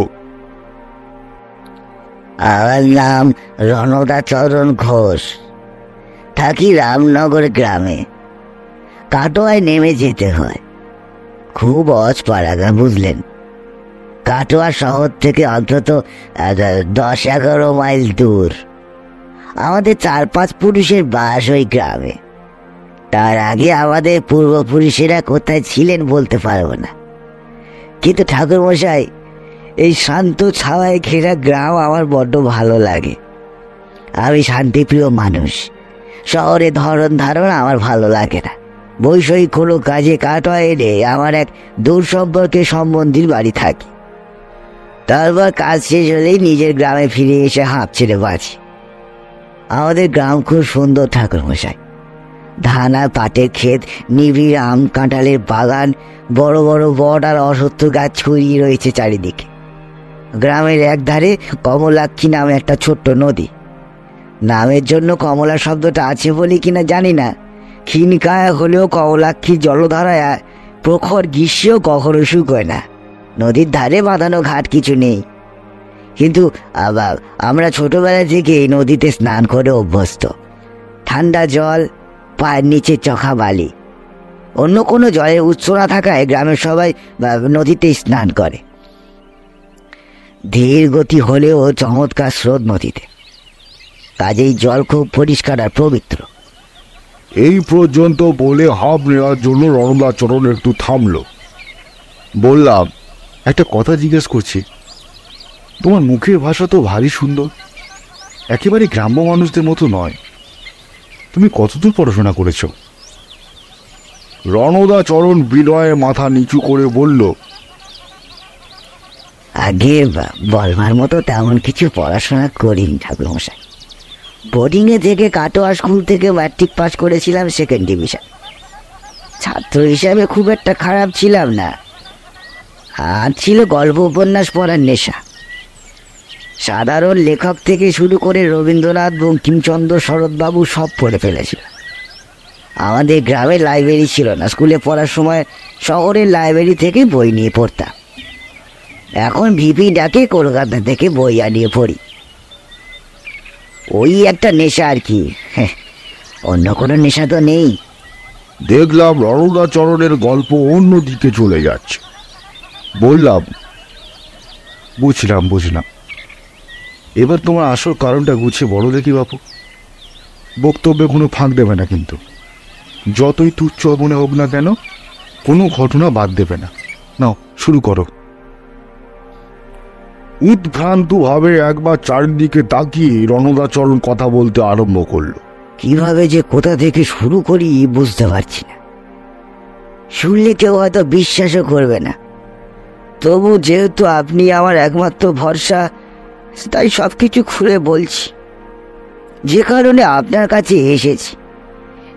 Speaker 6: আমার নাম রণদাচরণ ঘোষ, থাকি রামনগর গ্রামে। কাটোয়ায় নেমে যেতে হয়, খুব অজপাড়াগা বুঝলেন। কাটোয়া শহর থেকে অন্তত 10-11 মাইল দূর। আমাদের 4-5 পুরুষের বাস ওই গ্রামে। তার আগে আমাদের পূর্বপুরুষেরা কোথায় ছিলেন বলতে পারবো না, কিন্তু ঠাকুরমশাই, এই শান্ত ছাওয়ায় ঘেরা গ্রাম আমার বড্ড ভালো লাগে। আমি শান্তিপ্রিয় মানুষ। শহরে ধরন ধারণ আমার ভালো লাগে না। বৈষয়িক কোনো কাজে কাটোয়া এলে আমার এক দূর সম্পর্কে সম্বন্ধীর বাড়ি থাকি। তারপর কাজ শেষ হলেই নিজের গ্রামে ফিরে এসে হাঁপ ছেড়ে বাঁচি। আমাদের গ্রাম খুব সুন্দর ঠাকুরমশাই। ধান আর পাটের ক্ষেত, নিবিড় আম কাঁঠালের বাগান, বড় বড় বট আর অশ্বত্থ গাছ ছড়িয়ে রয়েছে চারিদিকে। গ্রামের একধারে কমলাক্ষী নামে একটা ছোট্ট নদী। নামের জন্য কমলা শব্দটা আছে বলে কিনা জানি না, ক্ষীণকায় হলেও কমলাক্ষীর জলধারায় প্রখর গ্রীষ্মেও কখনো শুকোয় না। নদীর ধারে বাঁধানো ঘাট কিছু নেই, কিন্তু আমরা ছোটবেলা থেকে এই নদীতে স্নান করে অভ্যস্ত। ঠান্ডা জল, পায়ের নিচে চখা বালি। অন্য কোনো জলের উৎস না থাকায় গ্রামের সবাই নদীতে স্নান করে। ধীর গতি হলেও চমৎকার স্রোত নদীতে, কাজেই জল খুব পরিষ্কার আর পবিত্র।
Speaker 1: এই পর্যন্ত বলে হাঁপ নেওয়ার জন্য রণদাচরণ একটু থামল। বললাম,
Speaker 2: একটা কথা জিজ্ঞেস করছি। তোমার মুখের ভাষা তো ভারী সুন্দর, একেবারে গ্রাম্য মানুষদের মতো নয়। তুমি কতদূর পড়াশোনা করেছ?
Speaker 1: রণদাচরণ বিনয়ে মাথা নিচু করে বলল,
Speaker 6: আগে বলবার মতো তেমন কিছু পড়াশোনা করিনি ঠাকুরমশাই। বোর্ডিংয়ে থেকে কাটোয়া স্কুল থেকে ম্যাট্রিক পাস করেছিলাম 2nd ডিভিশন। ছাত্র হিসাবে খুব একটা খারাপ ছিলাম না, আর ছিল গল্প উপন্যাস পড়ার নেশা। সাধারণ লেখক থেকে শুরু করে রবীন্দ্রনাথ, বঙ্কিমচন্দ্র, শরৎবাবু সব পড়ে ফেলেছিল। আমাদের গ্রামে লাইব্রেরি ছিল না। স্কুলে পড়ার সময় শহরের লাইব্রেরি থেকে বই নিয়ে পড়তাম। এখন ভিপি ডাকে কলকাতা থেকে বই আনিয়ে পড়ি। ওই একটা নেশা আর কি, অন্য কোনো নেশা তো নেই।
Speaker 1: দেখলাম রণদাচরণের গল্প অন্য দিকে চলে যাচ্ছে। বললাম,
Speaker 2: বুঝলাম বুঝলাম। এবার তোমার আসল কারণটা গুছিয়ে বলো দেখি বাপু। বক্তব্যে কোনো ফাঁক দেবে না কিন্তু, যতই তুচ্ছ মনে হোক না কেন, কোনো ঘটনা বাদ দেবে না। নাও শুরু করো।
Speaker 1: উদ্ভ্রান্ত ভাবে একবার চারিদিকে তাকিয়ে রণদাচরণ কথা বলতে আরম্ভ করলো।
Speaker 6: কিভাবে যে কোথা থেকে শুরু করি বুঝতে পারছি না। শুনলে কেউ হয়তো বিশ্বাসও করবে না, তবু যেহেতু আপনি আমার একমাত্র ভরসা, তাই সবকিছু খুলে বলছি। যে কারণে আপনার কাছে এসেছি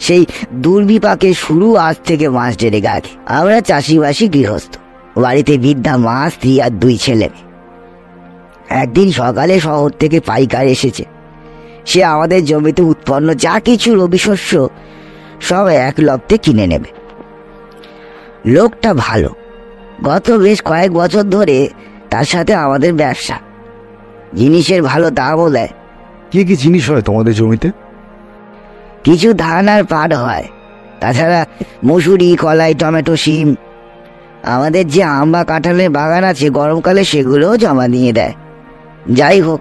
Speaker 6: সেই দুর্বিপাকে শুরু আজ থেকে মাস দেড়েক আগে। আমরা চাষিবাসী গৃহস্থ, বাড়িতে বৃদ্ধা মা, স্ত্রী আর 2 ছেলে মেয়ে। একদিন সকালে শহর থেকে পাইকার এসেছে। সে আমাদের জমিতে উৎপন্ন যা কিছু রবি শস্য সব এক লপ্তে কিনে নেবে। লোকটা ভালো, গত বেশ কয়েক বছর ধরে তার সাথে আমাদের ব্যবসা। জিনিসের ভালো দামও দেয়।
Speaker 2: কি কি জিনিস হয় তোমাদের জমিতে?
Speaker 6: কিছু ধান আর পাট হয়, তাছাড়া মসুরি, কলাই, টমেটো, শিম। আমাদের যে আম বা কাঁঠালের বাগান আছে, গরমকালে সেগুলোও জমা দিয়ে দেয়। যাই হোক,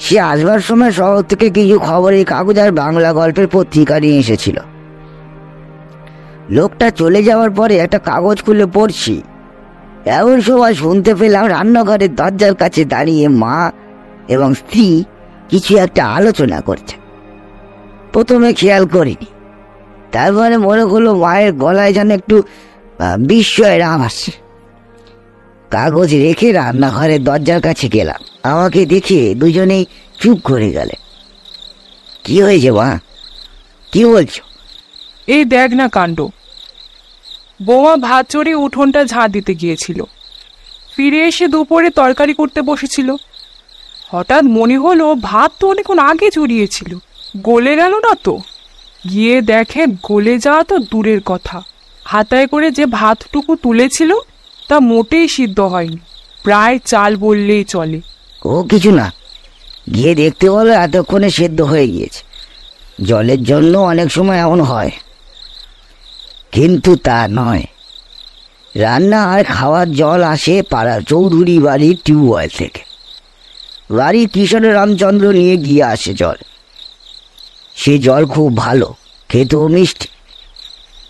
Speaker 6: সে আসবার সময় শহর থেকে কিছু খবরের কাগজ আর বাংলা গল্পের পত্রিকা নিয়ে এসেছিল। লোকটা চলে যাওয়ার পরে একটা কাগজ খুলে পড়ছি, এমন সময় শুনতে পেলাম রান্নাঘরের দরজার কাছে দাঁড়িয়ে মা এবং স্ত্রী কিছু একটা আলোচনা করছে। প্রথমে খেয়াল করিনি, তারপরে মনে হলো মায়ের গলায় যেন একটু বিস্ময়ের আভাস। কাগজ রেখে রান্নাঘরের দরজার কাছে গেলাম। আমাকে দেখে দুজনেই চুপ করে গেলে। কি হয়েছে মা, কি বলছো?
Speaker 7: এই দেখ না কাণ্ড। বৌমা ভাত চড়ে উঠোনটা ঝাঁট দিতে গিয়েছিল, ফিরে এসে দুপুরে তরকারি করতে বসেছিল। হঠাৎ মনে হলো ভাত তো অনেকক্ষণ আগে চড়িয়েছিল, গলে গেল না তো। গিয়ে দেখে গলে যাওয়া তো দূরের কথা, হাতায় করে যে ভাতটুকু তুলেছিল তা মোটেই সিদ্ধ হয়নি, প্রায় চাল বললেই চলে।
Speaker 6: ও কিছু না, গিয়ে দেখতে বলো এতক্ষণে সেদ্ধ হয়ে গিয়েছে। জলের জন্য অনেক সময় এমন হয়, কিন্তু তা নয়। রান্না আর খাওয়ার জল আসে পাড়ার চৌধুরী বাড়ির টিউবওয়েল থেকে। বাড়ির কিশোরের রামচন্দ্র নিয়ে গিয়ে আসে জল। সে জল খুব ভালো, খেতেও মিষ্টি।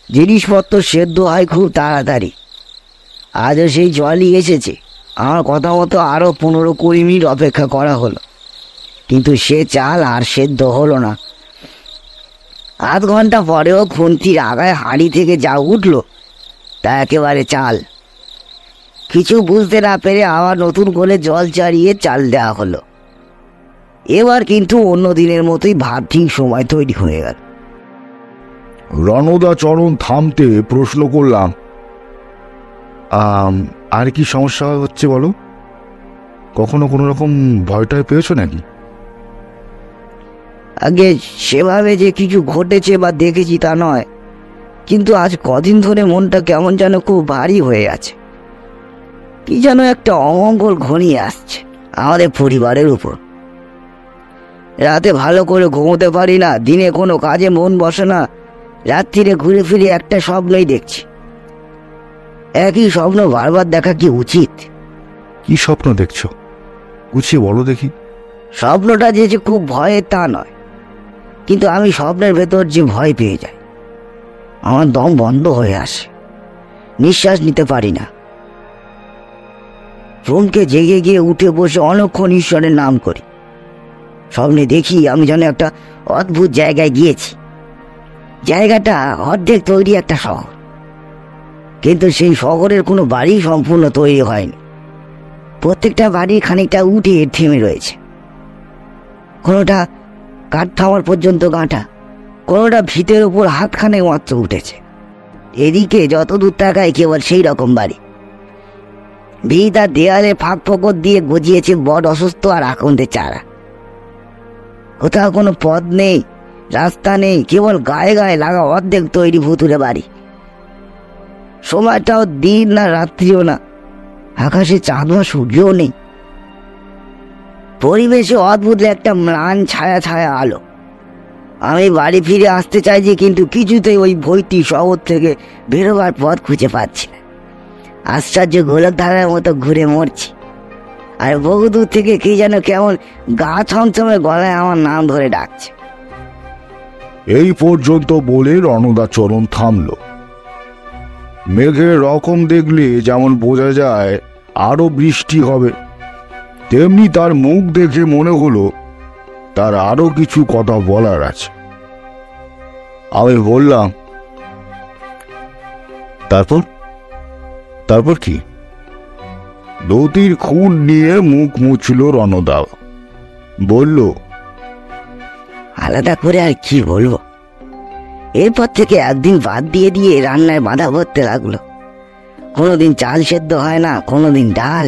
Speaker 6: জিনিসপত্র সেদ্ধ হয় খুব তাড়াতাড়ি। আজও সেই জলই এসেছে। আমার কথা মতো আরও 15-20 মিনিট অপেক্ষা করা হলো, কিন্তু সে চাল আর সেদ্ধ হলো না। আধ ঘন্টা পরেও খুন্তির আগায় হাঁড়ি থেকে যা উঠল তা একেবারে চাল। কিছু বুঝতে না পেরে আবার নতুন করে জল চাড়িয়ে চাল দেওয়া হলো। এবার কিন্তু অন্য দিনের মতোই ভাত ঠিক সময় তৈরি হয়ে গেল।
Speaker 1: রণদাচরণ থামতে প্রশ্ন করলাম,
Speaker 2: আর কি সমস্যা হচ্ছে বলো? কখনো কোনো রকম ভয়টায় পেয়েছো নাকি?
Speaker 6: আগে সেভাবে যে কিছু ঘটেছে বা দেখেছি তা নয়, কিন্তু আজ কদিন ধরে মনটা কেমন যেন খুব ভারী হয়ে আছে। কি যেন একটা অমঙ্গল ঘনিয়ে আসছে আমাদের পরিবারের উপর। রাতে ভালো করে ঘুমোতে পারি না, দিনে কোনো কাজে মন বসে না, রাত্রিরে ঘুরে ফিরে একটা স্বপ্নই দেখছি। একই স্বপ্ন বারবার দেখা কি উচিত?
Speaker 2: কি স্বপ্ন দেখছো, গুছিয়ে বলো দেখি।
Speaker 6: স্বপ্নটা যে খুব ভয়ের তা নয়, কিন্তু আমি স্বপ্নের ভেতর যে ভয় পেয়ে যাই। আমার দম বন্ধ হয়ে আসে, নিঃশ্বাস নিতে পারি না। চমকে জেগে গিয়ে উঠে বসে অনেকক্ষণ ঈশ্বরের নাম করি। স্বপ্নে দেখি আমি যেন একটা অদ্ভুত জায়গায় গিয়েছি। জায়গাটা অর্ধেক তৈরি একটা শহর, কিন্তু সেই শহরের কোনো বাড়ি সম্পূর্ণ তৈরি হয়নি। প্রত্যেকটা বাড়ি খানিকটা উঠে থেমে রয়েছে। কোনোটা কাঠ থামার পর্যন্ত গাঁটা, কোনোটা ভিতের উপর হাতখানে মাত্র উঠেছে। এদিকে যতদূর তাকায় কেবল সেই রকম বাড়ি। ভিত আর দেয়ালে ফাঁক ফোকর দিয়ে গজিয়েছে বড় অসুস্থ আর আকন্দের চারা। কোথাও কোনো পথ নেই, রাস্তা নেই, কেবল গায়ে গায়ে লাগা অর্ধেক তৈরি ভুতুরে বাড়ি। সময়টাও দিন না রাত্রিও না, আকাশে চাঁদ বা সূর্যও নেই। পরিবেশে অদ্ভুত একটা ম্লান ছায়া ছায়া আলো। আমি বাড়ি ফিরে আসতে চাইছি, কিন্তু কিছুতেই ওই ভয়টি শহর থেকে বেরোবার পথ খুঁজে পাচ্ছি না। আশ্চর্য গোলকধারার মতো ঘুরে মরছি। আর বহুদূর থেকে কি যেন কেমন গা ছমছমে গলায় আমার নাম ধরে ডাকছে।
Speaker 1: এই পর্যন্ত বলে রণদাচরণ থামল। মেঘের রকম দেখলে যেমন বোঝা যায় আরো বৃষ্টি হবে, তেমনি তার মুখ দেখে মনে হলো তার আরো কিছু কথা বলার আছে। আমি বললাম, তারপর তারপর কি? লতির খুন নিয়ে মুখ মুছল রণদা। বলল,
Speaker 6: আলাদা করে আর কি বলবো। এরপর থেকে একদিন বাদ দিয়ে দিয়ে রান্নায় বাধা পড়তে লাগলো। কোনোদিন চাল সেদ্ধ হয় না, কোনোদিন ডাল।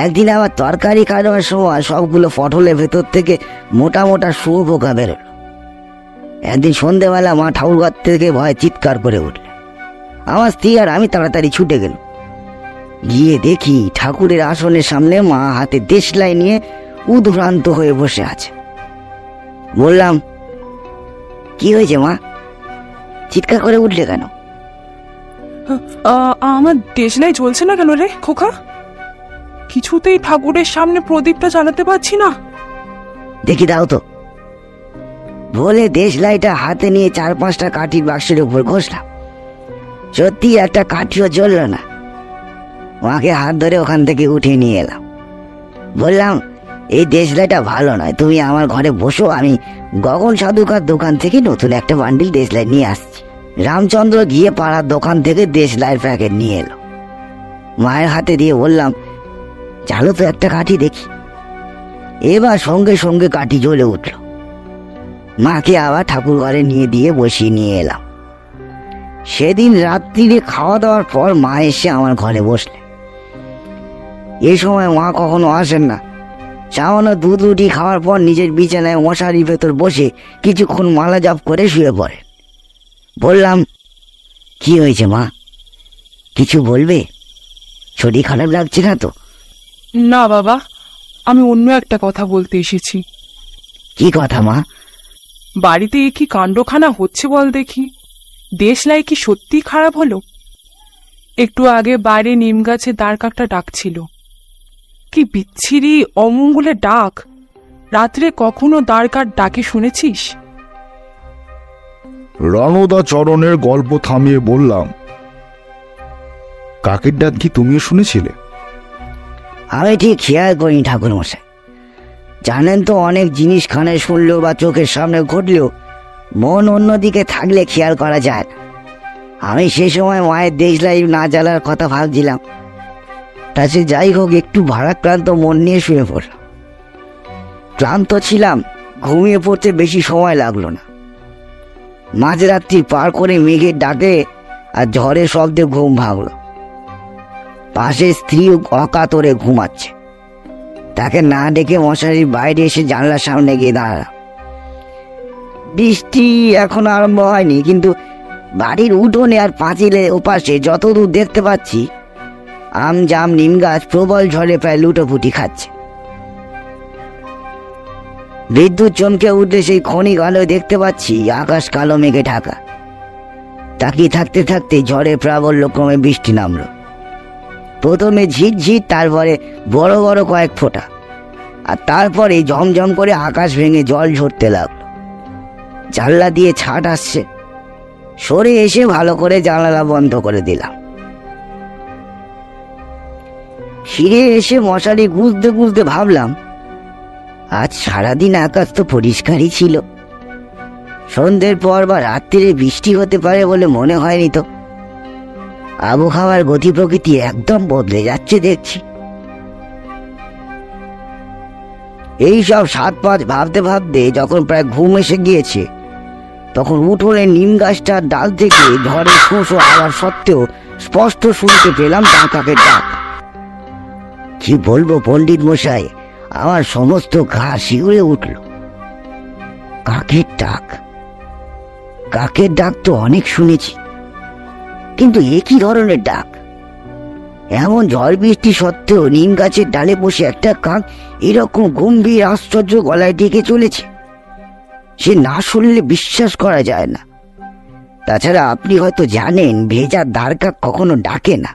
Speaker 6: একদিন আবার তরকারি কাটার সময় সবগুলো পটলের ভেতর থেকে মোটা মোটা শুয়োপোকা বেরোলো। একদিন সন্ধেবেলা মা ঠাকুরঘর থেকে ভয়ে চিৎকার করে উঠল। আমার স্ত্রী আর আমি তাড়াতাড়ি ছুটে গেল। গিয়ে দেখি ঠাকুরের আসনের সামনে মা হাতে দেশলাই নিয়ে উদ্ভ্রান্ত হয়ে বসে আছে। বললাম, কি হয়েছে মা, চিৎকার করে উঠলে কেন?
Speaker 7: আমার দেশলাই জ্বলছে না কেন রে খোকা? কিছুতেই ঠাকুরের সামনে প্রদীপটা জ্বালাতে পারছি না।
Speaker 6: দেখি দাও তো বলে দেশলাইটা হাতে নিয়ে 4-5টা কাঠির বাক্সের উপর ঘষলাম। সত্যি একটা কাঠিও জ্বলল না। মাকে হাত ধরে ওখান থেকে উঠিয়ে নিয়ে এলাম। বললাম, এই দেশলাইটা ভালো নয়, তুমি আমার ঘরে বসো, আমি গগন সাধুকার দোকান থেকে নতুন একটা বান্ডিল দেশলাই নিয়ে আসছি। রামচন্দ্র গিয়ে পাড়ার দোকান থেকে দেশলাইয়ের প্যাকেট নিয়ে এলো। মায়ের হাতে দিয়ে বললাম, জ্বালো তো একটা কাঠি দেখি। এবার সঙ্গে সঙ্গে কাঠি জ্বলে উঠল। মাকে আবার ঠাকুর ঘরে নিয়ে দিয়ে বসিয়ে নিয়ে এলাম। সেদিন রাত্রিরে খাওয়া দাওয়ার পর মা এসে আমার ঘরে বসলেন। এই সময় মা কখনো আসেন না। সামান্য দুধ রুটি খাওয়ার পর নিজের বিছানায় মশারির ভেতর বসে কিছুক্ষণ মালা জাপ করে শুয়ে পড়েন। বললাম, কি হয়েছে মা, কিছু বলবে? শরীর খারাপ লাগছে না তো?
Speaker 7: না বাবা, আমি অন্য একটা কথা বলতে এসেছি।
Speaker 6: কি কথা মা?
Speaker 7: বাড়িতে কি কাণ্ডখানা হচ্ছে বল দেখি। দেশলাই কি সত্যি খারাপ হলো? একটু আগে বাইরে নিম গাছে দ্বারকাকটা ডাকছিল। কি বিচ্ছিরি অমঙ্গলের ডাক! রাত্রে কখনো দ্বারকার ডাকে শুনেছিস?
Speaker 1: রণদাচরণের গল্প থামিয়ে বললাম, কাকের ডাক কি তুমিও শুনেছিলে?
Speaker 6: আমি ঠিক খেয়াল করিনি ঠাকুর মশাই। জানেন তো, অনেক জিনিস কানে শুনলেও বা চোখের সামনে ঘটলেও মন অন্যদিকে থাকলে খেয়াল করা যায় না। আমি সে সময় মায়ের দেশলাই না জ্বালার কথা ভাবছিলাম। তা সে যাই হোক, একটু ভারাক্রান্ত মন নিয়ে শুয়ে পড়লাম। ক্লান্ত ছিলাম, ঘুমিয়ে পড়তে বেশি সময় লাগলো না। মাঝরাত্রি পার করে মেঘের ডাকে আর ঝড়ের শব্দে ঘুম ভাঙলো। পাশে স্ত্রী অকাতরে ঘুমাচ্ছে। তাকে না ডেকে মশারির বাইরে এসে জানলার সামনে গিয়ে দাঁড়ালাম। বৃষ্টি এখন আরম্ভ হয়নি, কিন্তু বাড়ির উঠোনে আর পাঁচিলের ওপাশে যতদূর দেখতে পাচ্ছি আম জাম নিম গাছ প্রবল ঝড়ে প্রায় লুটোপুটি খাচ্ছে। বিদ্যুৎ চমকে উঠলে সেই ক্ষণিক আলো দেখতে পাচ্ছি আকাশ কালো মেঘে ঢাকা। তাকিয়ে থাকতে থাকতে ঝড়ে প্রাবল্য ক্রমে বৃষ্টি নামলো। প্রথমে ঝিরঝির, তারপরে বড় বড় কয়েক ফোঁটা, আর তারপরে ঝমঝম করে আকাশ ভেঙে জল ঝরতে লাগলো। জানলা দিয়ে ছাট আসছে। সরে এসে ভালো করে জানালা বন্ধ করে দিলাম। ফিরে এসে মশারি গুঁজতে গুঁজতে ভাবলাম, আজ সারাদিন আকাশ তো পরিষ্কারই ছিল। সন্ধ্যের পর বা রাত্রিরে বৃষ্টি হতে পারে বলে মনে হয়নি তো। আবহাওয়ার গতি প্রকৃতি একদম বদলে যাচ্ছে দেখছি। এইসব 7-5 ভাবতে ভাবতে যখন প্রায় ঘুম এসে গিয়েছে, তখন উঠোনে নিম গাছটার ডাল থেকে ঝড়ের শোষো আওয়াজ সত্ত্বেও স্পষ্ট শুনতে পেলাম কাকের ডাক। কি বলবো পণ্ডিত মশাই, আমার সমস্ত গা শিউরে উঠল। কাকের ডাক, কাকের ডাক তো অনেক শুনেছি, কিন্তু একই ধরনের ডাক। এমন ঝড় বৃষ্টি সত্ত্বেও নিম গাছের ডালে বসে একটা কাক এরকম গম্ভীর আশ্চর্য গলায় ডেকে চলেছে, সে না শুনলে বিশ্বাস করা যায় না। তাছাড়া আপনি হয়তো জানেন, ভেজা দ্বারকাক কখনো ডাকে না।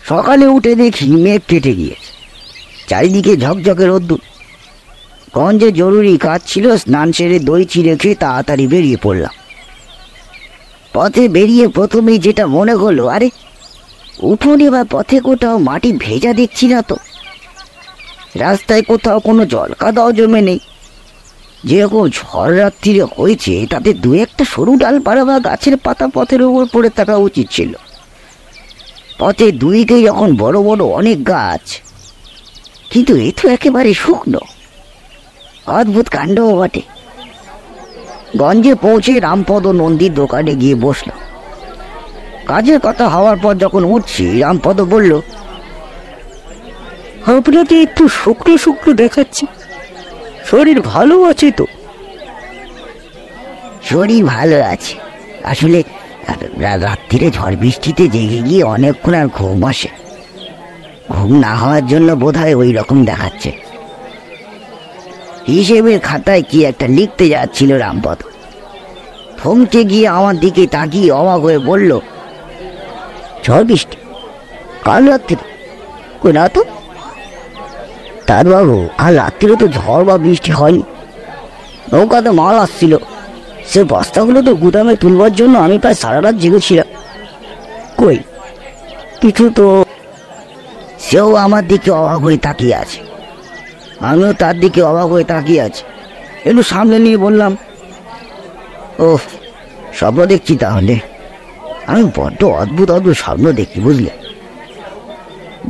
Speaker 6: সকালে উঠে দেখি মেঘ কেটে গিয়েছে, চারিদিকে ঝকঝকে রোদ্দুর। গঞ্জে জরুরি কাজ ছিল, স্নান সেরে দই চিড়ে খেয়ে তাড়াতাড়ি বেরিয়ে পড়লাম। পথে বেরিয়ে প্রথমেই যেটা মনে হলো, আরে উঠোনে বা পথে কোথাও মাটি ভেজা দেখছি না তো। রাস্তায় কোথাও কোনো জল কাদাও জমে নেই। যেরকম ঝড় রাত্রিরে হয়েছে তাতে দু একটা সরু ডালপালা বা গাছের পাতা পথের উপর পড়ে থাকা উচিত ছিল। পথে দুইকে যখন বড় বড় অনেক গাছ, কিন্তু এ তো একেবারে শুকনো। অদ্ভুত কাণ্ডও বটে। গঞ্জে পৌঁছে রামপদ নন্দীর দোকানে গিয়ে বসলাম। কাজের কথা হওয়ার পর যখন উঠছি, রামপদ বলল, আপনাকে একটু শুকনো শুকনো দেখাচ্ছি, শরীর ভালো আছে তো? শরীর ভালো আছে, আসলে রাত্রিরে ঝড় বৃষ্টিতে জেগে গিয়ে অনেকক্ষণ আর ঘুম আসে। ঘুম না হওয়ার জন্য বোধহয় ওই রকম দেখাচ্ছে। হিসেবের খাতায় কি একটা লিখতে যাচ্ছিল রামপদ, থমকে গিয়ে আমার দিকে তাকিয়ে অবাক হয়ে বলল, ঝড় বৃষ্টি কাল রাত্রিরে? কই না তো। তার বাবু, আর রাত্রিরে তো ঝড় বা বৃষ্টি হয়নি। নৌকাতে মাল আসছিল, সে বস্তাগুলো তো গুদামে তুলবার জন্য আমি প্রায় সারা রাত জেগেছিলাম। কই কিছু তো। সেও আমার দিকে অবাক হয়ে তাকিয়ে আছে, আমিও তার দিকে অবাক হয়ে তাকিয়ে আছি। একটু সামনে নিয়ে বললাম, ও স্বপ্ন দেখছি তাহলে? আমি বড্ড অদ্ভুত অদ্ভুত স্বপ্ন দেখি, বুঝলে।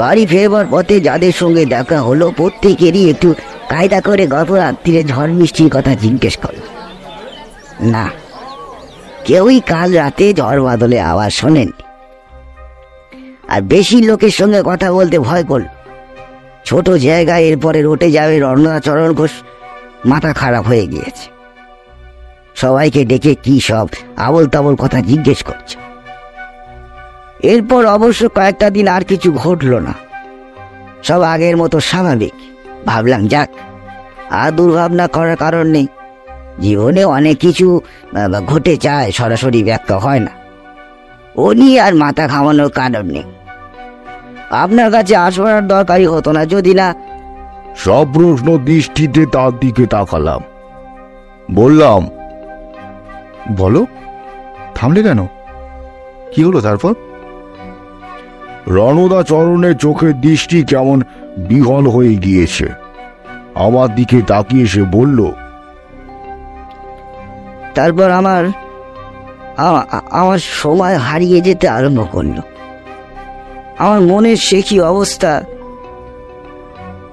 Speaker 6: বাড়ি ফেরবার পথে যাদের সঙ্গে দেখা হলো প্রত্যেকেরই একটু কায়দা করে গত রাত্রিরে ঝড় বৃষ্টির কথা জিজ্ঞেস করল। না, কেউই কাল রাতে ঝড় বাদলে আওয়াজ শোনেননি। আর বেশি লোকের সঙ্গে কথা বলতে ভয় করল। ছোট জায়গায় এরপরে রটে যাবে রণদাচরণ ঘোষ, মাথা খারাপ হয়ে গিয়েছে। সবাইকে ডেকে কি সব আবল তাবল কথা জিজ্ঞেস করছে। এরপর অবশ্য কয়েকটা দিন আর কিছু ঘটল না, সব আগের মতো স্বাভাবিক। ভাবলাম যাক, আর দুর্ভাবনা করার কারণ নেই। জীবনে অনেক কিছু ঘটে যায়, সরাসরি ব্যাখ্যা হয় না। ও নিয়ে আর মাথা ঘামানোর কারণ নেই। আপনার কাছে আসবার দরকারই হতো না যদি না।
Speaker 1: সব প্রশ্ন দৃষ্টিতে তার দিকে তাকালাম। বললাম,
Speaker 2: বলো, থামলে কেন? কি হলো তারপর?
Speaker 1: রণদাচরণের চোখের দৃষ্টি কেমন বিহল হয়ে গিয়েছে। আমার দিকে তাকিয়ে সে বলল,
Speaker 6: তারপর আমার সময় হারিয়ে যেতে আরম্ভ করলো। আমার মনের সে কি অবস্থা।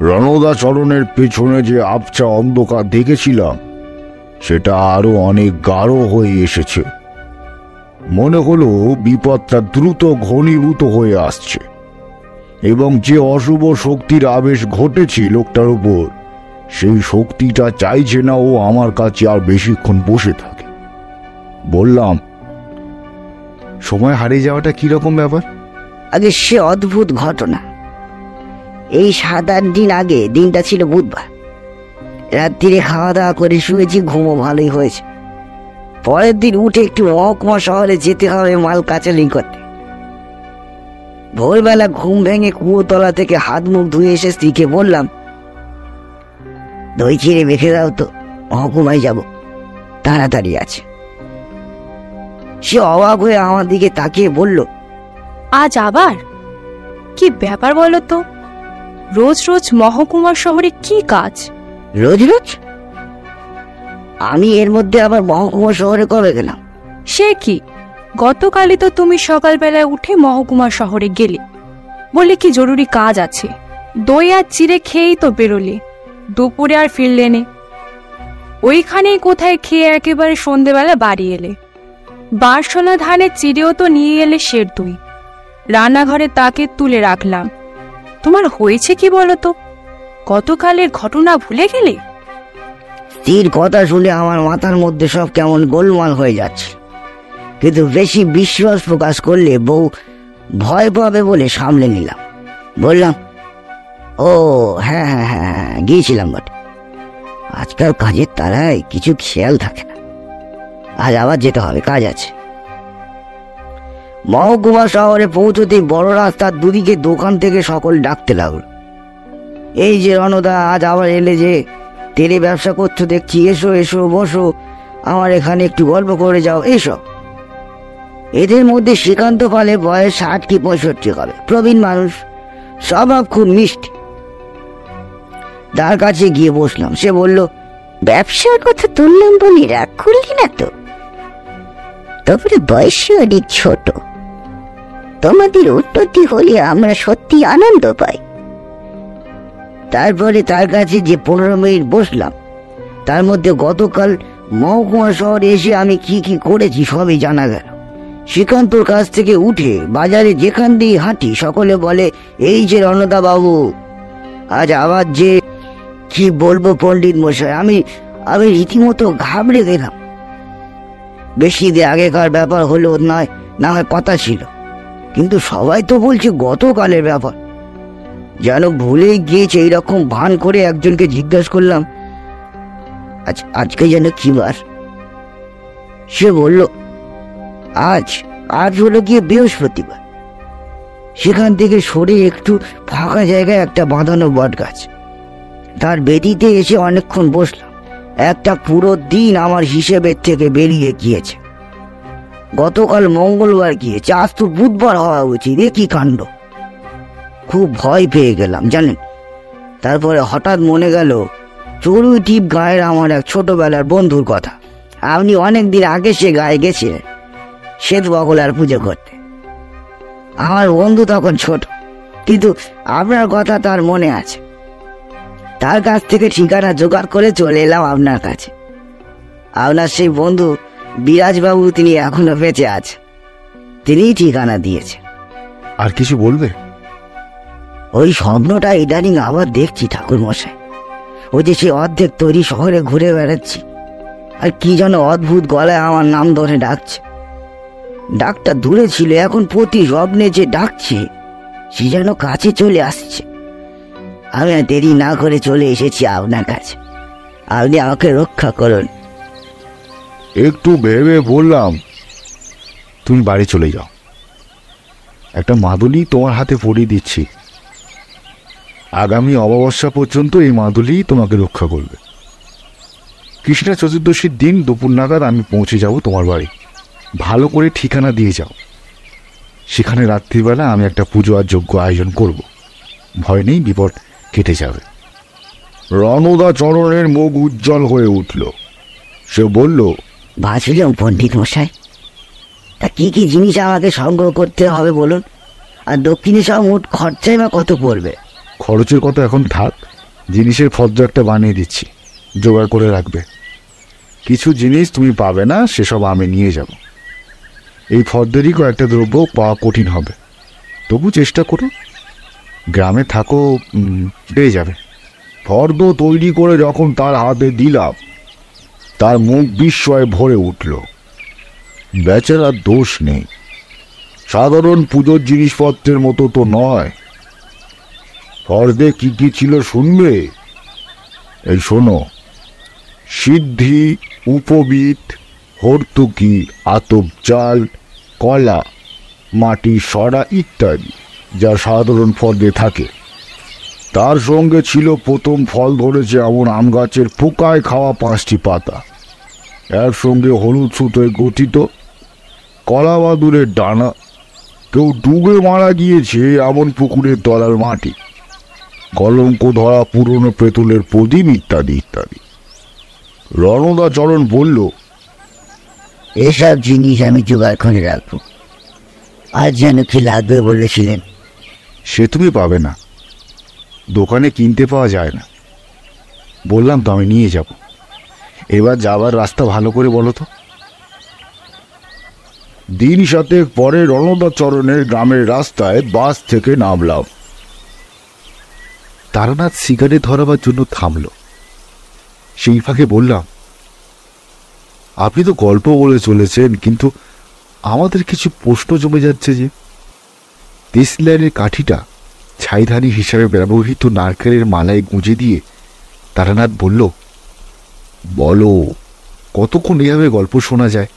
Speaker 1: রণদাচরণের পেছনে যে আবছা অন্ধকার দেখেছিলাম সেটা আরো অনেক গাঢ় হয়ে এসেছে। মনে হলো বিপদটা দ্রুত ঘনীভূত হয়ে আসছে, এবং যে অশুভ শক্তির আবেশ ঘটেছে লোকটার উপর, সেই শক্তিটা চাইছে না ও আমার কাছে আর বেশিক্ষণ বসে থাকে। বললাম,
Speaker 2: সময় হারিয়ে যাওয়াটা কিরকম ব্যাপার?
Speaker 6: আগে সে অদ্ভুত ঘটনা। এই 7-8 দিন আগে, দিনটা ছিল বুধবার, রাত্রিরে খাওয়া দাওয়া করে শুয়েছি, ঘুমও ভালোই হয়েছে। পরের দিন উঠে একটু মহকুমা শহরে যেতে হবে মাল কাচালি করতে। ভোরবেলা ঘুম ভেঙে কুয়োতলা থেকে হাত মুখ ধুয়ে এসে স্ত্রীকে বললাম, দই চিড়ে মেখে দাও তো, মহকুমায় যাব, তাড়াতাড়ি আছে। সে অবাক হয়ে আমার দিকে তাকিয়ে বলল,
Speaker 3: আজ আবার? কি ব্যাপার বলো তো? রোজ রোজ মহকুমার শহরে কি কাজ?
Speaker 6: রোজ রোজ? আমি এর মধ্যে আবার মহকুমা শহরে কবে গেলাম?
Speaker 3: সে কি, গতকালই তো তুমি সকালবেলায় উঠে মহকুমা শহরে গেলে, বললে কি জরুরি কাজ আছে। দই আর চিড়ে খেয়েই তো বেরোলে, দুপুরে আর ফিরলে নে। ওইখানেই কোথায় খেয়ে একেবারে সন্ধেবেলা বাড়ি এলে। বারশোলা ধানের চিড়েও তো নিয়ে এলে সের দই, রান্নাঘরে তাকে তুলে রাখলাম। তোমার হয়েছে কি বলো তো? গতকালের ঘটনা ভুলে গেলে?
Speaker 6: স্ত্রীর কথা শুনে আমার মাথার মধ্যে সব কেমন গোলমাল হয়ে যাচ্ছে, কিন্তু বেশি বিশ্বাস প্রকাশ করলে বউ ভয় পাবে বলে সামলে নিলাম। বললাম, ও হ্যাঁ হ্যাঁ হ্যাঁ, গিয়েছিলাম বটে। আজকাল কাজের তারায় কিছু খেয়াল থাকে না। আজ আবার যেতে হবে, কাজ আছে। মহকুমা শহরে পৌঁছতেই বড় রাস্তার দুদিকে দোকান থেকে সকল ডাকতে লাগলো, এই যে রণদা, আজ আবার এলে যে, তেলে ব্যবসা করছো দেখছি, এসো এসো বসো, আমার এখানে একটু গল্প করে যাও, এইসব। এদের মধ্যে শ্রীকান্ত পালের বয়স 60 কি 65 হবে, প্রবীণ মানুষ, স্বভাব খুব মিষ্টি। তার কাছে গিয়ে বসলাম। সে বলল, ব্যবসার কথা তুললাম বলি রাগ করলি না তো? তবে বয়সে অনেক ছোট, তোমাদের উন্নতি হলে আমরা সত্যি আনন্দ পাই। তারপরে তার কাছে যে 15 মিনিট বসলাম, তার মধ্যে গতকাল মহকুমা শহরে এসে আমি কি কি করেছি সবই জানা গেল। শ্রীকান্তর কাছ থেকে উঠে বাজারে যেখান দিয়ে হাঁটি সকলে বলে, এই যে রণদা বাবু, আজ আবার যে কি বলবো পণ্ডিত মশাই, আমি রীতিমতো ঘাবড়ে গেলাম। বেশি দিন আগেকার ব্যাপার হলো নয়, না হয় কথা ছিল, কিন্তু সবাই তো বলছে গতকালের ব্যাপার। যেন ভুলেই গিয়েছে এইরকম ভান করে একজনকে জিজ্ঞাসা করলাম, আজকে যেন কি বার? সে বলল, আজ হলো গিয়ে বৃহস্পতিবার। সেখান থেকে সরে একটু ফাঁকা জায়গায় একটা বাঁধানো বট গাছ, তার বেদিতে এসে অনেকক্ষণ বসলাম। একটা পুরো দিন আমার হিসেবের থেকে বেরিয়ে গিয়েছে। গতকাল মঙ্গলবার গিয়েছে, আজ তো বুধবার হওয়া উচিত। এ কি কাণ্ড! খুব ভয় পেয়ে গেলাম জানেন। তারপরে হঠাৎ মনে গেল চড়ুই টিপ গায়ের আমার এক ছোটবেলার বন্ধুর কথা। আপনি অনেকদিন আগে সে গায়ে গেছিলেন শ্বেত বগলার পুজো করতে। আমার বন্ধু তখন ছোট, কিন্তু আপনার কথা তার মনে আছে। তার কাছ থেকে ঠিকানা জোগাড় করে চলে এলাম আপনার কাছে। আপনার সেই বন্ধু বিরাজবাবু, তিনি এখনো বেঁচে আছেন, তিনিই ঠিকানা দিয়েছে।
Speaker 1: আর কিছু বলবে?
Speaker 6: ওই স্বপ্নটা ইদানিং আবার দেখছি ঠাকুর মশাই। ওই যে সে অর্ধেক তৈরি শহরে ঘুরে বেড়াচ্ছি, আর কি যেন অদ্ভুত গলায় আমার নাম ধরে ডাকছে। ডাকটা দূরে ছিল, এখন প্রতি স্বপ্নে যে ডাকছে সে যেন কাছে চলে আসছে। আমি আর দেরি না করে চলে এসেছি আপনার কাছে, আপনি আমাকে রক্ষা করুন।
Speaker 1: একটু ভেবে বললাম, তুমি বাড়ি চলে যাও, একটা মাদুলি তোমার হাতে পরিয়ে দিচ্ছি। আগামী অমাবস্যা পর্যন্ত এই মাদুলি তোমাকে রক্ষা করবে। কৃষ্ণা চতুর্দশীর দিন দুপুর নাগাদ আমি পৌঁছে যাব তোমার বাড়ি। ভালো করে ঠিকানা দিয়ে যাও। সেখানে রাত্রিবেলা আমি একটা পুজো আর যজ্ঞ আয়োজন করব। ভয় নেই, বিপদ কেটে যাবে। রণদা চরণের মুখ উজ্জ্বল হয়ে উঠল। সে বলল,
Speaker 6: ভাবছিলাম পণ্ডিত মশাই, তা কি কি জিনিস আমাকে সংগ্রহ করতে হবে বলুন, আর দক্ষিণে সব মোট খরচাই বা কত পড়বে?
Speaker 1: খরচের কথা এখন থাক, জিনিসের ফর্দ একটা বানিয়ে দিচ্ছি, জোগাড় করে রাখবে। কিছু জিনিস তুমি পাবে না, সেসব আমি নিয়ে যাব। এই ফর্দেরই কয়েকটা দ্রব্য পাওয়া কঠিন হবে, তবু চেষ্টা করো। গ্রামে থাকো, পেয়ে যাবে। ফর্দ তৈরি করে যখন তার হাতে দিলাম, তার মুখ বিস্ময়ে ভরে উঠল। বেচারার দোষ নেই, সাধারণ পুজোর জিনিসপত্রের মতো তো নয়। ফর্দে কি কি ছিল শুনবে? এই শোনো, সিদ্ধি, উপবীত, হর্তুকি, আতপ চাল, কলা, মাটি সরা ইত্যাদি, যা সাধারণ ফর্দে থাকে। তার সঙ্গে ছিল প্রথম ফল ধরেছে এমন আম গাছের পোকায় খাওয়া 5টি পাতা, এর সঙ্গে হলুদ সুতোয় গঠিত কলা বাদুরের ডানা, কেউ ডুবে মারা গিয়েছে এমন পুকুরের তলার মাটি, কলঙ্ক ধরা পুরনো পেতলের প্রদীপ ইত্যাদি ইত্যাদি। রণদা চরণ বলল,
Speaker 6: এসব জিনিস আমি জোগাড় করে রাখবো। আজ যেন কি লাগবে বলেছিলেন?
Speaker 1: সে তুমি পাবে না, দোকানে কিনতে পাওয়া যায় না। বললাম তো আমি নিয়ে যাব। এবার যাবার রাস্তা ভালো করে বলো তো। দিন 7 পরে রণদা চরণের গ্রামের রাস্তায় বাস থেকে নামলাম। তারানাথ সিগারেট ধরাবার জন্য থামল। সেই ফাঁকে বললাম, আপনি তো গল্প বলে চলেছেন, কিন্তু আমাদের কিছু প্রশ্ন জমে যাচ্ছে যে দেশলাইনের কাঠিটা ছাইধানি হিসাবে ব্যবহৃত নারকেলের মালায় গুঁজে দিয়ে তারানাথ বলল, বলো কতক্ষণ এভাবে গল্প শোনা যায়?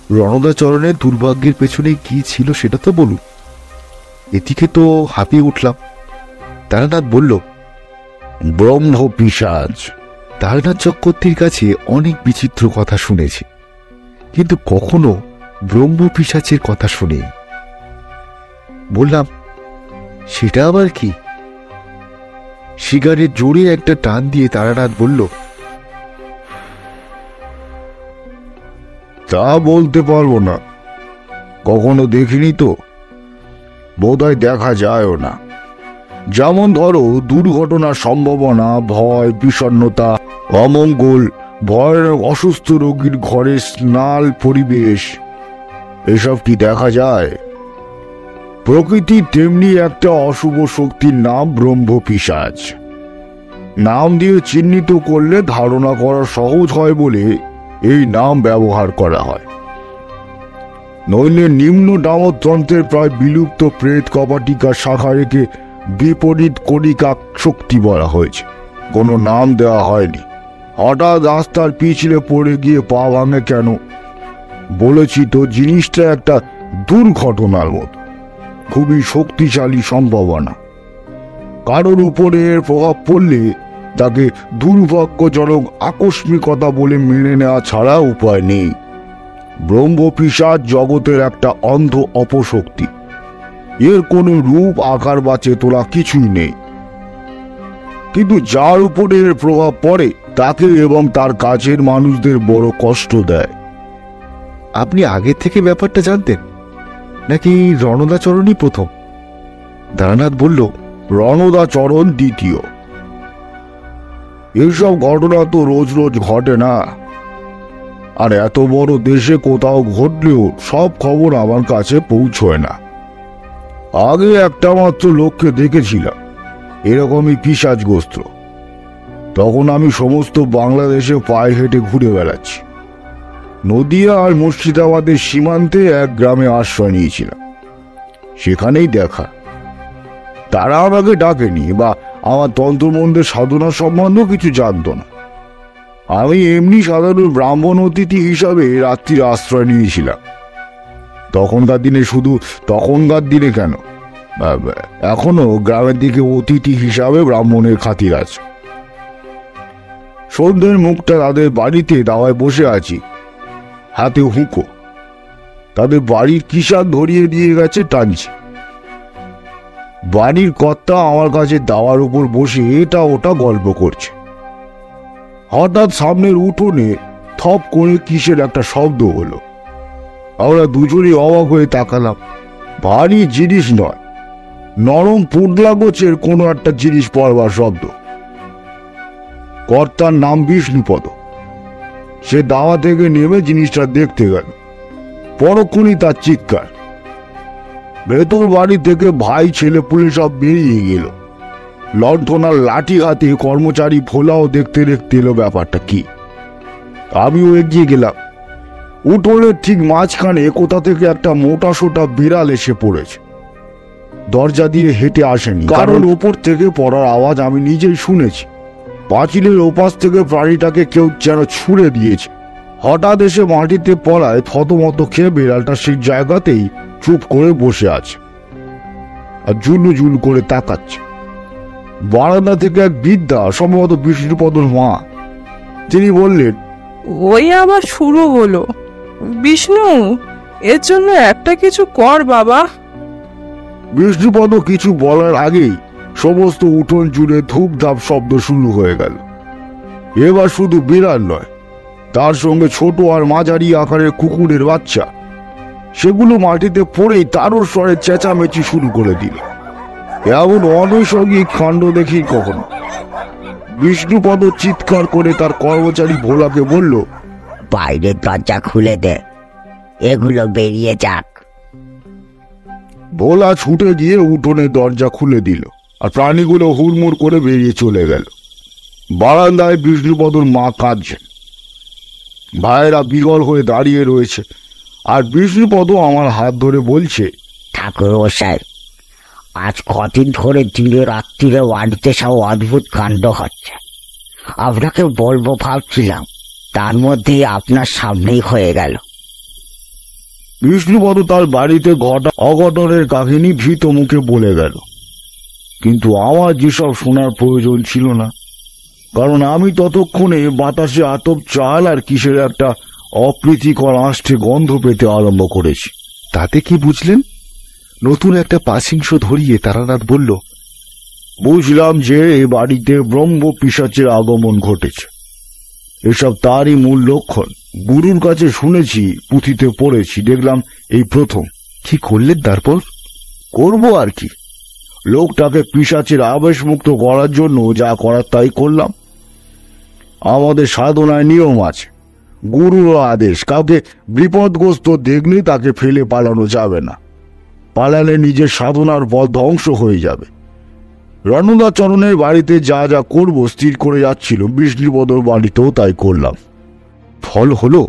Speaker 2: রণদাচরণের দুর্ভাগ্যের পেছনে কি ছিল সেটা তো বলুন। এদিকে তো হাঁপিয়ে উঠলাম। তারানাথ বলল,
Speaker 1: ব্রহ্ম পিশাচ।
Speaker 2: তারানাথ চক্রবর্তীর কাছে অনেক বিচিত্র কথা শুনেছি, কিন্তু কখনো ব্রহ্ম পিশাচের কথা শুনি। বললাম, সেটা আবার কি? সিগারেট জোরে একটা টান দিয়ে তারানাথ বলল,
Speaker 1: তা বলতে পারবো না, কখনো দেখিনি তো, বোধহয় দেখা যায়ও না। যেমন ধরো দুর্ঘটনার সম্ভাবনা, ভয়, বিষণ্ণতা, অমঙ্গল, ভয়ের অসুস্থ রোগীর ঘরে স্নাল পরিবেশ, এসব কি দেখা যায়? প্রকৃতি তেমনি একটা অশুভ শক্তির নাম ব্রহ্ম পিশাচ। নাম দিয়ে চিহ্নিত করলে ধারণা করা সহজ হয় বলে এই নাম ব্যবহার করা হয়। নইলে নিম্ন ডামতন্ত্রের প্রায় বিলুপ্ত প্রেত কপাটিকা শাখা রেখে বিপরীত কণিকা শক্তি বলা হয়েছে, কোনো নাম দেওয়া হয়নি। হঠাৎ রাস্তার পিছলে পড়ে গিয়ে পা ভাঙে কেন? বলেছি তো, জিনিসটা একটা দুর্ঘটনার মতো, খুবই শক্তিশালী সম্ভাবনা। কারোর উপরে এর প্রভাব পড়লে তাকে দুর্ভাগ্যজনক আকস্মিকতা বলে মেনে নেওয়া ছাড়া উপায় নেই। ব্রহ্ম পিশাচ জগতের একটা অন্ধ অপশক্তি, এর কোনো রূপ, আকার বা চেতনা কিছুই নেই। কিন্তু যার উপরে এর প্রভাব পড়ে তাকে এবং তার কাছের মানুষদের বড় কষ্ট দেয়।
Speaker 2: আপনি আগে থেকে ব্যাপারটা জানতেন, নাকি রণদাচরণই প্রথম? তারানাথ বলল,
Speaker 1: রণদাচরণ দ্বিতীয়। এসব ঘটনা তো রোজ রোজ ঘটে না, আর এত বড় দেশে কোথাও ঘটলেও সব খবর আমার কাছে পৌঁছয় না। আগে একটা মাত্র লোককে দেখেছিলাম এরকমই পিশাচগ্রস্ত, তখন আমি সমস্ত বাংলাদেশে পায়ে হেঁটে ঘুরে বেড়াচ্ছি। নদিয়া আর মুর্শিদাবাদের সীমান্তে এক গ্রামে আশ্রয় নিয়েছিলাম, সেখানেই দেখা। তারা আমাকে ডাকেনি বা আমার তন্ত্রমন্ত্রের সাধনা সম্বন্ধেও কিছু জানতো না। আমি এমনি সাধারণ ব্রাহ্মণ অতিথি হিসাবে রাত্রির আশ্রয় নিয়েছিলাম। তখনকার দিনে কেন, এখনো গ্রামের দিকে অতিথি হিসাবে ব্রাহ্মণের খাতির আছে। সন্ধ্যের মুখটা তাদের বাড়িতে দাওয়ায় বসে আছি, হাতে হুঁকো। তাদের বাড়ির কিষান ধরিয়ে দিয়ে গেছে, টানছে। বাড়ির কর্তা আমার কাছে দাওয়ার উপর বসে এটা ওটা গল্প করছে। হঠাৎ সামনের উঠোনে থপ করে কিসের একটা শব্দ হলো। আমরা দুজনেই অবাক হয়ে তাকালাম। ভারী জিনিস নয়, নরম পুডলা গোছের কোনো একটা জিনিস পড়বার শব্দ। কর্তার নাম বিষ্ণুপদ। সে দাওয়া থেকে নেমে জিনিসটা দেখতে গেল। পরক্ষণই তার চিৎকার। ভেতর বাড়ি থেকে ভাই ছেলে পুলে সব বেরিয়ে গেল। লণ্ঠন আর লাঠি হাতে কর্মচারী ভোলাও দেখতে দেখতে এলো ব্যাপারটা কি। আমিও এগিয়ে গেলাম। উঠোনের ঠিক মাঝখানে কোথা থেকে একটা মোটা সোটা বিড়াল এসে পড়েছে। দরজা দিয়ে হেঁটে আসেনি, কারণ ওপর থেকে পড়ার আওয়াজ আমি নিজেই শুনেছি। পাঁচিলের ওপাশ থেকে প্রাণীটাকে কেউ যেন ছুঁড়ে দিয়েছে। হঠাৎ এসে মাটিতে পড়ায় থতমত খেয়ে বিড়ালটা সেই জায়গাতেই চুপ করে বসে আছে আর জুলু জুলু করে তাকাচ্ছে। বারান্দা থেকে এক বৃদ্ধা, সম্ভবত বিষ্ণুপদর মা, তিনি বললেন,
Speaker 7: ওই আবার শুরু হলো। বিষ্ণু, এর জন্য একটা কিছু কর বাবা।
Speaker 1: বিষ্ণুপদ কিছু বলার আগেই সমস্ত উঠোন জুড়ে ধূপধাপ শব্দ শুরু হয়ে গেল। এবার শুধু বিড়াল নয়, তার সঙ্গে ছোট আর মাঝারি আকারের কুকুরের বাচ্চা, সেগুলো মাটিতে পড়েই তারও স্বরে চেঁচামেচি শুরু করে দিল। এমন অনৈসর্গিক কাণ্ড দেখি কখনো। বিষ্ণুপদ চিৎকার করে তার কর্মচারী ভোলাকে বলল,
Speaker 6: বাইরের দরজা খুলে দে, এগুলো বেরিয়ে যাক।
Speaker 1: ভোলা ছুটে গিয়ে উঠোনের দরজা খুলে দিল আর প্রাণীগুলো হুড়মুড় করে বেরিয়ে চলে গেল। বারান্দায় বিষ্ণুপদর মা কাঁদছেন, ভাইয়েরা বিগল হয়ে দাঁড়িয়ে রয়েছে, আর বিষ্ণুপদ আমার হাত ধরে বলছে,
Speaker 6: ঠাকুর মশাই, আজ কদিন ধরে দিনে রাত্রিরে বাড়িতে সব অদ্ভুত কাণ্ড হচ্ছে। আপনাকে বলবো ভাবছিলাম, তার মধ্যেই আপনার সামনেই হয়ে গেল।
Speaker 1: বিষ্ণুপদ তার বাড়িতে ঘটা অঘটনের কাহিনী ভীত মুখে বলে গেল, কিন্তু আমার যেসব শোনার প্রয়োজন ছিল না, কারণ আমি ততক্ষণে বাতাসে আতপ চাল আর কিসের একটা অপ্রীতিকর আষ্ঠে গন্ধ পেতে আরম্ভ করেছি।
Speaker 2: তাতে কি বুঝলেন? নতুন একটা পাশিংশ ধরিয়ে তারানাথ বলল,
Speaker 1: বুঝলাম যে এ বাড়িতে ব্রহ্ম পিশাচের আগমন ঘটেছে। এসব তারই মূল লক্ষণ। গুরুর কাছে শুনেছি, পুঁথিতে পড়েছি, দেখলাম এই প্রথম।
Speaker 2: কি করলেন তারপর?
Speaker 1: করব আর কি, লোকটাকে পিশাচের আবেশমুক্ত করার জন্য যা করার তাই করলাম। আমাদের সাধনায় নিয়ম আছে, গুরুর আদেশ, কাউকে বিপদগ্রস্ত দেখলে তাকে ফেলে পালানো যাবে না। পালালে নিজের সাধনার পথ ধ্বংস হয়ে যাবে। রণদাচরণের বাড়িতে যা যা করব স্থির করে যাচ্ছিল, বিষ্ণুপদর বাড়িতেও তাই করলাম।
Speaker 2: ফল হলো?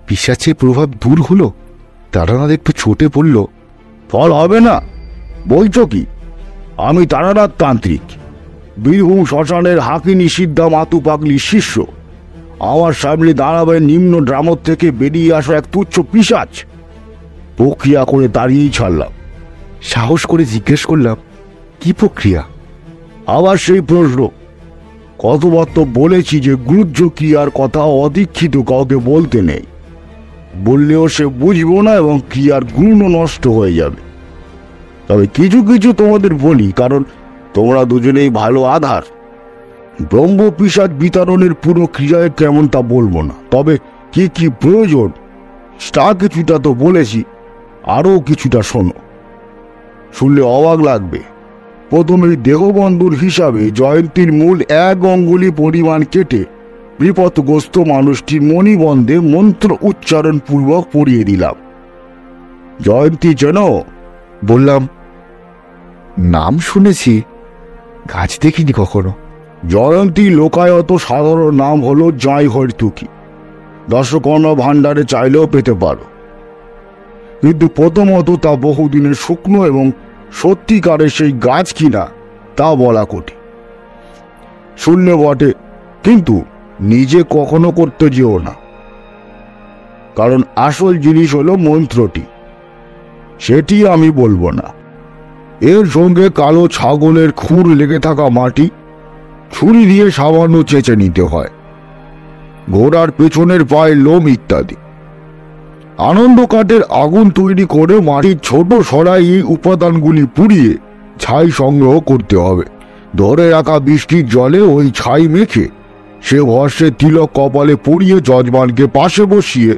Speaker 2: পিশাচের প্রভাব দূর হলো? তারানাথ একটু চটে পড়ল।
Speaker 1: ফল হবে না বলছো কি? আমি তারানাথ তান্ত্রিক, বীরভূম শ্মশানের হাকিনী সিদ্ধা মাতু পাগলির শিষ্য। আমার সামনে দাঁড়াবে নিম্ন ড্রামত থেকে বেরিয়ে আসা এক তুচ্ছ পিশাচ। প্রক্রিয়া করে তাড়িয়েই ছাড়লাম।
Speaker 2: সাহস করে জিজ্ঞেস করলাম, কি প্রক্রিয়া?
Speaker 1: আবার সেই প্রশ্ন। কতবার তো বলেছি যে গ্রুহ্য ক্রিয়ার কথা অদীক্ষিত কাউকে বলতে নেই, বললেও সে বুঝবো না এবং ক্রিয়ার গুণ নষ্ট হয়ে যাবে। তবে কিছু কিছু তোমাদের বলি, কারণ তোমরা দুজনেই ভালো আধার। ব্রহ্ম পিশাচ বিতরণের পুরো ক্রিয়ায় কেমন তা বলবো না, তবে কি কি প্রয়োজন তা কিছুটা তো বলেছি, আরও কিছুটা শোনো, শুনলে অবাক লাগবে। প্রথমেই দেহবন্ধুর হিসাবে জয়ন্তীর মূল 1 অঙ্গুলি পরিমাণ কেটে বিপদগ্রস্ত মানুষটির মণিবন্ধে মন্ত্র উচ্চারণ পূর্বক পরিয়ে দিলাম। জয়ন্তী যেন?
Speaker 2: বললাম, নাম শুনেছি, গাছ দেখিনি কখনো।
Speaker 1: জয়ন্তী লোকায়ত সাধারণ নাম হলো জয় হর্তুকি। দশকর্ণ ভাণ্ডারে চাইলেও পেতে পারো, কিন্তু প্রথমত তা বহুদিনের শুকনো এবং সত্যিকারের সেই গাছ কিনা তা বলা কঠিন। শুনলে বটে, কিন্তু নিজে কখনো করতে যেও না, কারণ আসল জিনিস হলো মন্ত্রটি, সেটি আমি বলবো না। এর সঙ্গে কালো ছাগলের খুর লেগে থাকা মাটি ছুরি দিয়ে সামান্য চেঁচে নিতে হয়, ঘোড়ার পেছনের পায়ের লোম ইত্যাদি। আনন্দ কাঠের আগুন তৈরি করে মাটির ছোট সরাই এই উপাদানগুলি পুড়িয়ে ছাই সংগ্রহ করতে হবে। ধরে রাখা বৃষ্টির জলে ওই ছাই মেখে সে ভস্যের তিলক কপালে পরিয়ে যজমানকে পাশে বসিয়ে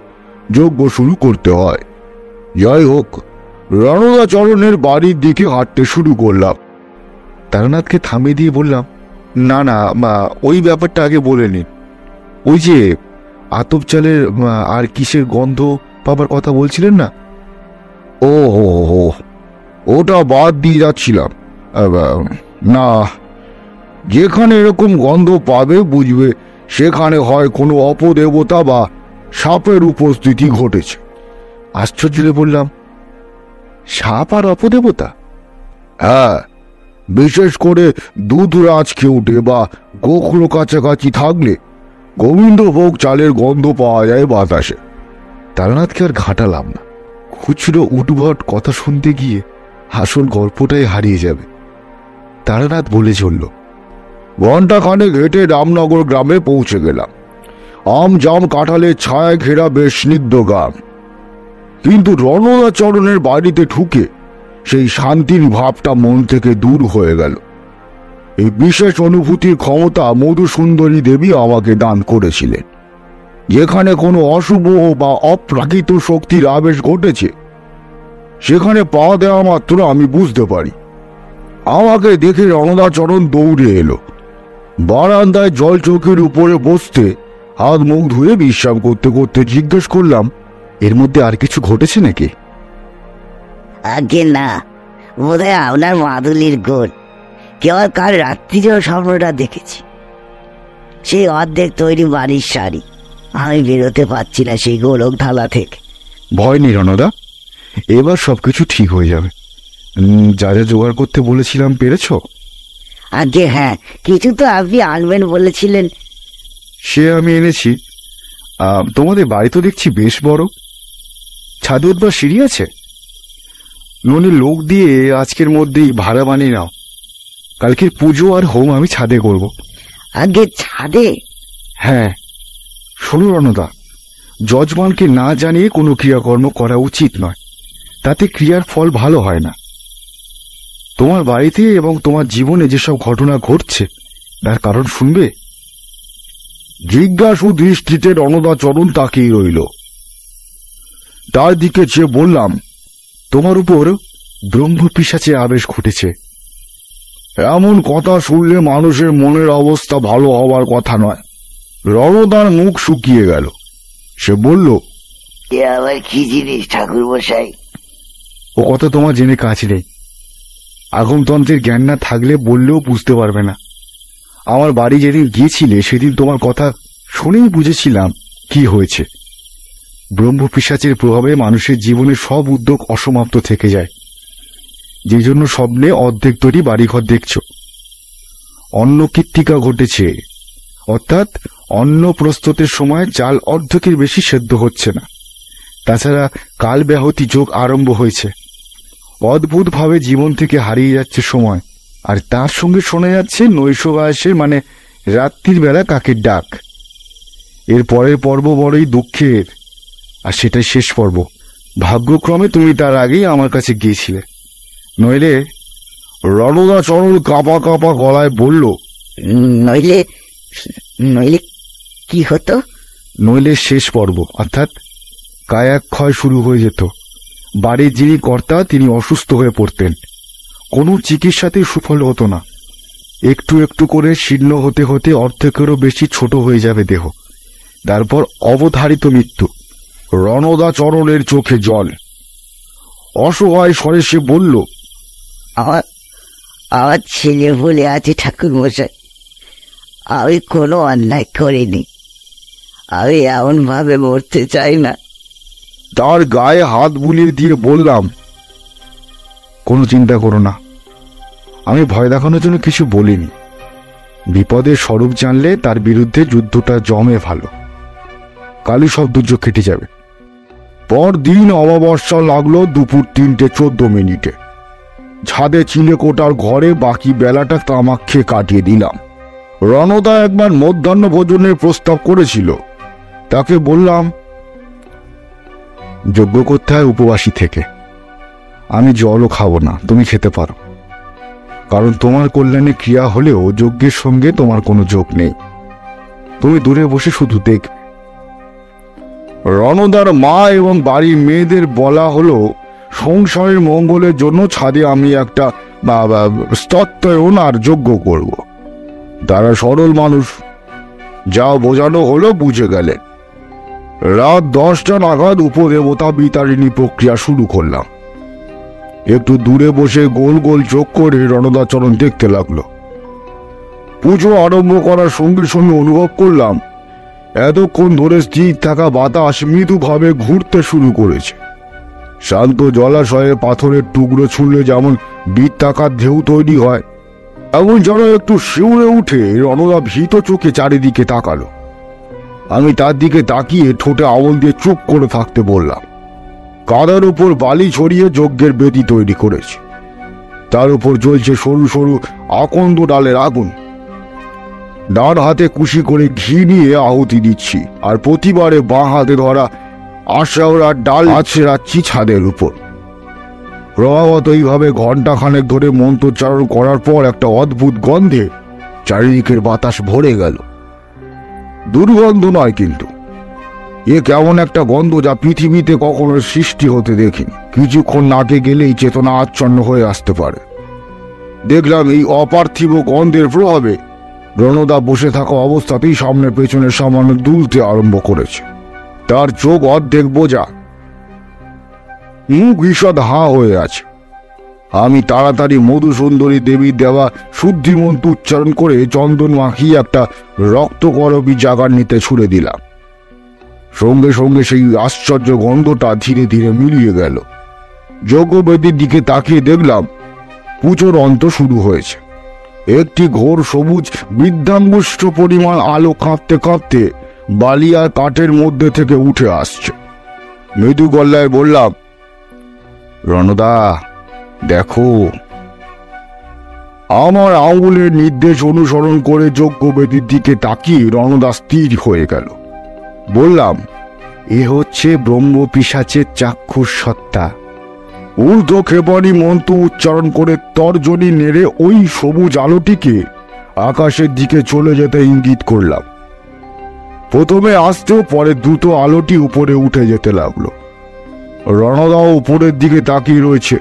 Speaker 1: যজ্ঞ শুরু করতে হয়। যাই হোক, রণদাচরণের বাড়ির দিকে হাঁটতে শুরু করলাম।
Speaker 2: তারানাথকে থামিয়ে দিয়ে বললাম, না না, ওই ব্যাপারটা আগে বলে নিন। ওই যে আতপ চালের আর কিসের গন্ধ পাবার কথা বলছিলেন না?
Speaker 1: ও হো, ওটা বাদ দিয়ে যাচ্ছিলাম। না, যেখানে এরকম গন্ধ পাবে বুঝবে সেখানে হয় কোনো অপদেবতা বা সাপের উপস্থিতি ঘটেছে।
Speaker 2: আশ্চর্য হয়ে বললাম, সাপ আর অপদেবতা?
Speaker 1: হ্যাঁ, বিশেষ করে দুধরাজ খেউটে বা গোখরো কাছাকাছি থাকলে গোবিন্দভোগ চালের গন্ধ পাওয়া যায় বাতাসে।
Speaker 2: তারানাথকে আর ঘাটালাম না, খুচরো উদ্ভট কথা শুনতে গিয়ে আসল গল্পটাই হারিয়ে যাবে। তারানাথ বলে চলল,
Speaker 1: ঘণ্টাখানেক হেঁটে রামনগর গ্রামে পৌঁছে গেলাম। আম জাম কাঁঠালের ছায়া ঘেরা বেশ স্নিগ্ধ গ্রাম, কিন্তু রণদাচরণের বাড়িতে ঢুকে সেই শান্তির ভাবটা মন থেকে দূর হয়ে গেল। এই বিশেষ অনুভূতির ক্ষমতা মধুসুন্দরী দেবী আমাকে দান করেছিলেন। যেখানে কোনো অশুভ বা অপ্রাকৃত শক্তির আবেশ ঘটেছে, সেখানে পা দেওয়া মাত্র আমি বুঝতে পারি। আমাকে দেখে রণদাচরণ দৌড়ে এলো। বারান্দায় জল চৌকির উপরে বসতে হাত মুখ ধুয়ে বিশ্রাম করতে করতে জিজ্ঞেস করলাম,
Speaker 2: এর মধ্যে আর কিছু ঘটেছে নাকি?
Speaker 6: আগে না, বোধহয় আপনার মাদুলির গোল। কেবল কাল রাত্রিরেও স্বপ্নটা দেখেছি, সেই অর্ধেক তৈরি বাড়ির শাড়ি। আমি বেরোতে পারছি না সেই গোলক ঢালা থেকে।
Speaker 2: ভয় নেই রণদা, এবার সবকিছু ঠিক হয়ে যাবে। যা যা জোগাড় করতে বলেছিলাম পেরেছ?
Speaker 6: আগে হ্যাঁ, কিছু তো আপনি আনবেন বলেছিলেন।
Speaker 2: সে আমি এনেছি। তোমাদের বাড়ি তো দেখছি বেশ বড়। ছাদে উঠবার সিঁড়ি আছে? ননি লোক দিয়ে আজকের মধ্যেই ভাড়া বানিয়ে নাও। কালকের পুজো আর হোম আমি ছাদে করব।
Speaker 6: আগে ছাদে?
Speaker 2: হ্যাঁ, শোনো রণদা, যজমানকে না জানিয়ে কোনো ক্রিয়াকর্ম করা উচিত নয়, তাতে ক্রিয়ার ফল ভালো হয় না। তোমার বাড়িতে এবং তোমার জীবনে যেসব ঘটনা ঘটছে তার কারণ শুনবে?
Speaker 1: জিজ্ঞাসু দৃষ্টিতে রণদাচরণ তাকিয়ে রইল। তার দিকে চেয়ে বললাম,
Speaker 2: তোমার উপর ব্রহ্ম পিশাচের আবেশ ঘটেছে।
Speaker 1: এমন কথা শুনলে মানুষের মনের অবস্থা ভালো হওয়ার কথা নয়। রণদার মুখ শুকিয়ে গেল। সে বলল,
Speaker 6: এ আবার কি জিনিস ঠাকুর মশাই?
Speaker 2: ও কথা তোমার জেনে কাজ নেই। আগমতন্ত্রের জ্ঞান না থাকলে বললেও বুঝতে পারবে না। আমার বাড়ি যেদিন গিয়েছিলে সেদিন তোমার কথা শুনেই বুঝেছিলাম কি হয়েছে। ব্রহ্ম পিশাচের প্রভাবে মানুষের জীবনে সব উদ্যোগ অসমাপ্ত থেকে যায়, যে জন্য স্বপ্নে অর্ধেক তৈরি বাড়িঘর দেখছ। অন্নকীর্তিকা ঘটেছে, অর্থাৎ অন্ন প্রস্তুতের সময় চাল অর্ধেকের বেশি সেদ্ধ হচ্ছে না। তাছাড়া কাল ব্যাহতি যোগ আরম্ভ হয়েছে। অদ্ভুতভাবে জীবন থেকে হারিয়ে যাচ্ছে সময়, আর তার সঙ্গে শোনা যাচ্ছে নৈশ বয়সের মানে রাত্রির বেলা কাকের ডাক। এর পরের পর্ব বড়ই দুঃখের, আর সেটাই শেষ পর্ব। ভাগ্যক্রমে তুমি তার আগেই আমার কাছে গিয়েছিলে, নইলে।
Speaker 1: রণদাচরণ কাঁপা কাঁপা গলায় বলল,
Speaker 6: নইলে? নইলে কি হতো?
Speaker 2: নইলে শেষ পর্ব, অর্থাৎ কায়াক্ষয় শুরু হয়ে যেত। বাড়ির যিনি কর্তা তিনি অসুস্থ হয়ে পড়তেন। কোনো চিকিৎসাতেই সুফল হতো না। একটু একটু করে শীর্ণ হতে হতে অর্ধেকেরও বেশি ছোট হয়ে যাবে দেহ, তারপর অবধারিত মৃত্যু।
Speaker 1: রণদাচরণের চোখে জল। অসহায় স্বরে সে বলল,
Speaker 6: আমার ছেলে বলে আছে ঠাকুর মশাই, আমি কোনো অন্যায় করিনি। আমি এমন ভাবে মরতে চাই না।
Speaker 1: তার গায়ে হাত বুলিয়ে দিয়ে বললাম,
Speaker 2: কোনো চিন্তা করো না, আমি ভয় দেখানোর জন্য কিছু বলিনি। বিপদের স্বরূপ জানলে তার বিরুদ্ধে যুদ্ধটা জমে ভালো, কালই সব দুর্যোগ কেটে যাবে।
Speaker 1: পরদিন অমাবস্যা লাগলো দুপুর 3:14। ছাদে চিলেকোটার ঘরে বাকি বেলাটা তামাক খেয়ে কাটিয়ে দিলাম। রণদা একবার মধ্যাহ্ন ভোজনের প্রস্তাব করেছিল। তাকে বললাম,
Speaker 2: যজ্ঞ করতে হয় উপবাসী থেকে। আমি জলও খাবো না, তুমি খেতে পারো, কারণ তোমার কল্যাণে ক্রিয়া হলেও যজ্ঞের সঙ্গে তোমার কোনো যোগ নেই। তুমি দূরে বসে শুধু দেখবে।
Speaker 1: রণদার মা এবং বাড়ির মেয়েদের বলা হলো, সংসারের মঙ্গলের জন্য ছাদে আমি একটা স্তত্ত্বায়ন আর যজ্ঞ করব। তারা সরল মানুষ, যা বোঝানো হলো বুঝে গেলেন। রাত 10টা নাগাদ উপদেবতা বিতারিণী প্রক্রিয়া শুরু করলাম। একটু দূরে বসে গোল গোল চোখ করে রণদাচরণ দেখতে লাগলো। পুজো আরম্ভ করার সঙ্গে সঙ্গে অনুভব করলাম এতক্ষণ ধরে স্থির থাকা বাতাস মৃদুভাবে ঘুরতে শুরু করেছে। শান্ত জলাশয়ে পাথরের টুকরো ছুঁড়লে যেমন বৃত্তাকার ঢেউ তৈরি হয়, এমন যেন একটু শিউরে উঠে রণদা ভীত চোখে চারিদিকে তাকালো। আমি তার দিকে তাকিয়ে ঠোঁটে আঙুল দিয়ে চুপ করে থাকতে বললাম। কাদার উপর বালি ছড়িয়ে যজ্ঞের বেদি তৈরি করেছে। তার উপর জ্বলছে সরু সরু আকন্দ ডালের আগুন। ডান হাতে কুশি করে ঘি নিয়ে আহুতি দিচ্ছি, আর প্রতিবারে বাঁ হাতে ধরা আশাওড়ার ডাল আছড়াচ্ছি ছাদের উপর। ক্রমাগত এইভাবে ঘণ্টাখানেক ধরে মন্ত্রোচ্চারণ করার পর একটা অদ্ভুত গন্ধে চারিদিকের বাতাস ভরে গেল। দুর্গন্ধ নয়, কিন্তু এ কেমন একটা গন্ধ যা পৃথিবীতে কখনো সৃষ্টি হতে দেখিনি। কিছুক্ষণ নাটে গেলেই চেতনা আচ্ছন্ন হয়ে আসতে পারে। দেখলাম এই অপার্থিব গন্ধের প্রভাবে রণদা বসে থাকা অবস্থাতেই সামনে পেছনে সামান্য দুলতে আরম্ভ করেছে। তার চোখ অর্ধেক বোঝা, মুখ ঈষৎ হাঁ হয়ে আছে। আমি তাড়াতাড়ি মধুসুন্দরী দেবীর দেওয়া শুদ্ধি মন্ত্র উচ্চারণ করে চন্দন মাখিয়ে একটা রক্তকরবী জাগান্নিতে ছুড়ে দিলাম। সঙ্গে সঙ্গে সেই আশ্চর্য গন্ধটা ধীরে ধীরে মিলিয়ে গেল। যজ্ঞবেদীর দিকে তাকিয়ে দেখলাম পুজোর অন্ত শুরু হয়েছে। একটি ঘোর সবুজ বৃদ্ধাঙ্গুষ্ঠ পরিমাণ আলো কাঁপতে কাঁপতে বালি আর কাঠের মধ্যে থেকে উঠে আসছে। মৃদু গলায় বললাম, রণদা দেখো। আমার আঙুলের নির্দেশ অনুসরণ করে যজ্ঞবেদীর দিকে তাকিয়ে রণদা স্থির হয়ে গেল। বললাম,
Speaker 2: এ হচ্ছে ব্রহ্ম পিশাচের চাক্ষুষ সত্তা।
Speaker 1: ঊর্ধ্ব ক্ষেপণী মন্ত্র উচ্চারণ করে তর্জনী নেড়ে ওই সবুজ আলোটিকে আকাশের দিকে চলে যেতে ইঙ্গিত করলাম। প্রথমে আসতেও পরে দ্রুত আলোটি উপরে উঠে যেতে লাগলো। রণদাও উপরের দিকে তাকিয়ে রয়েছে।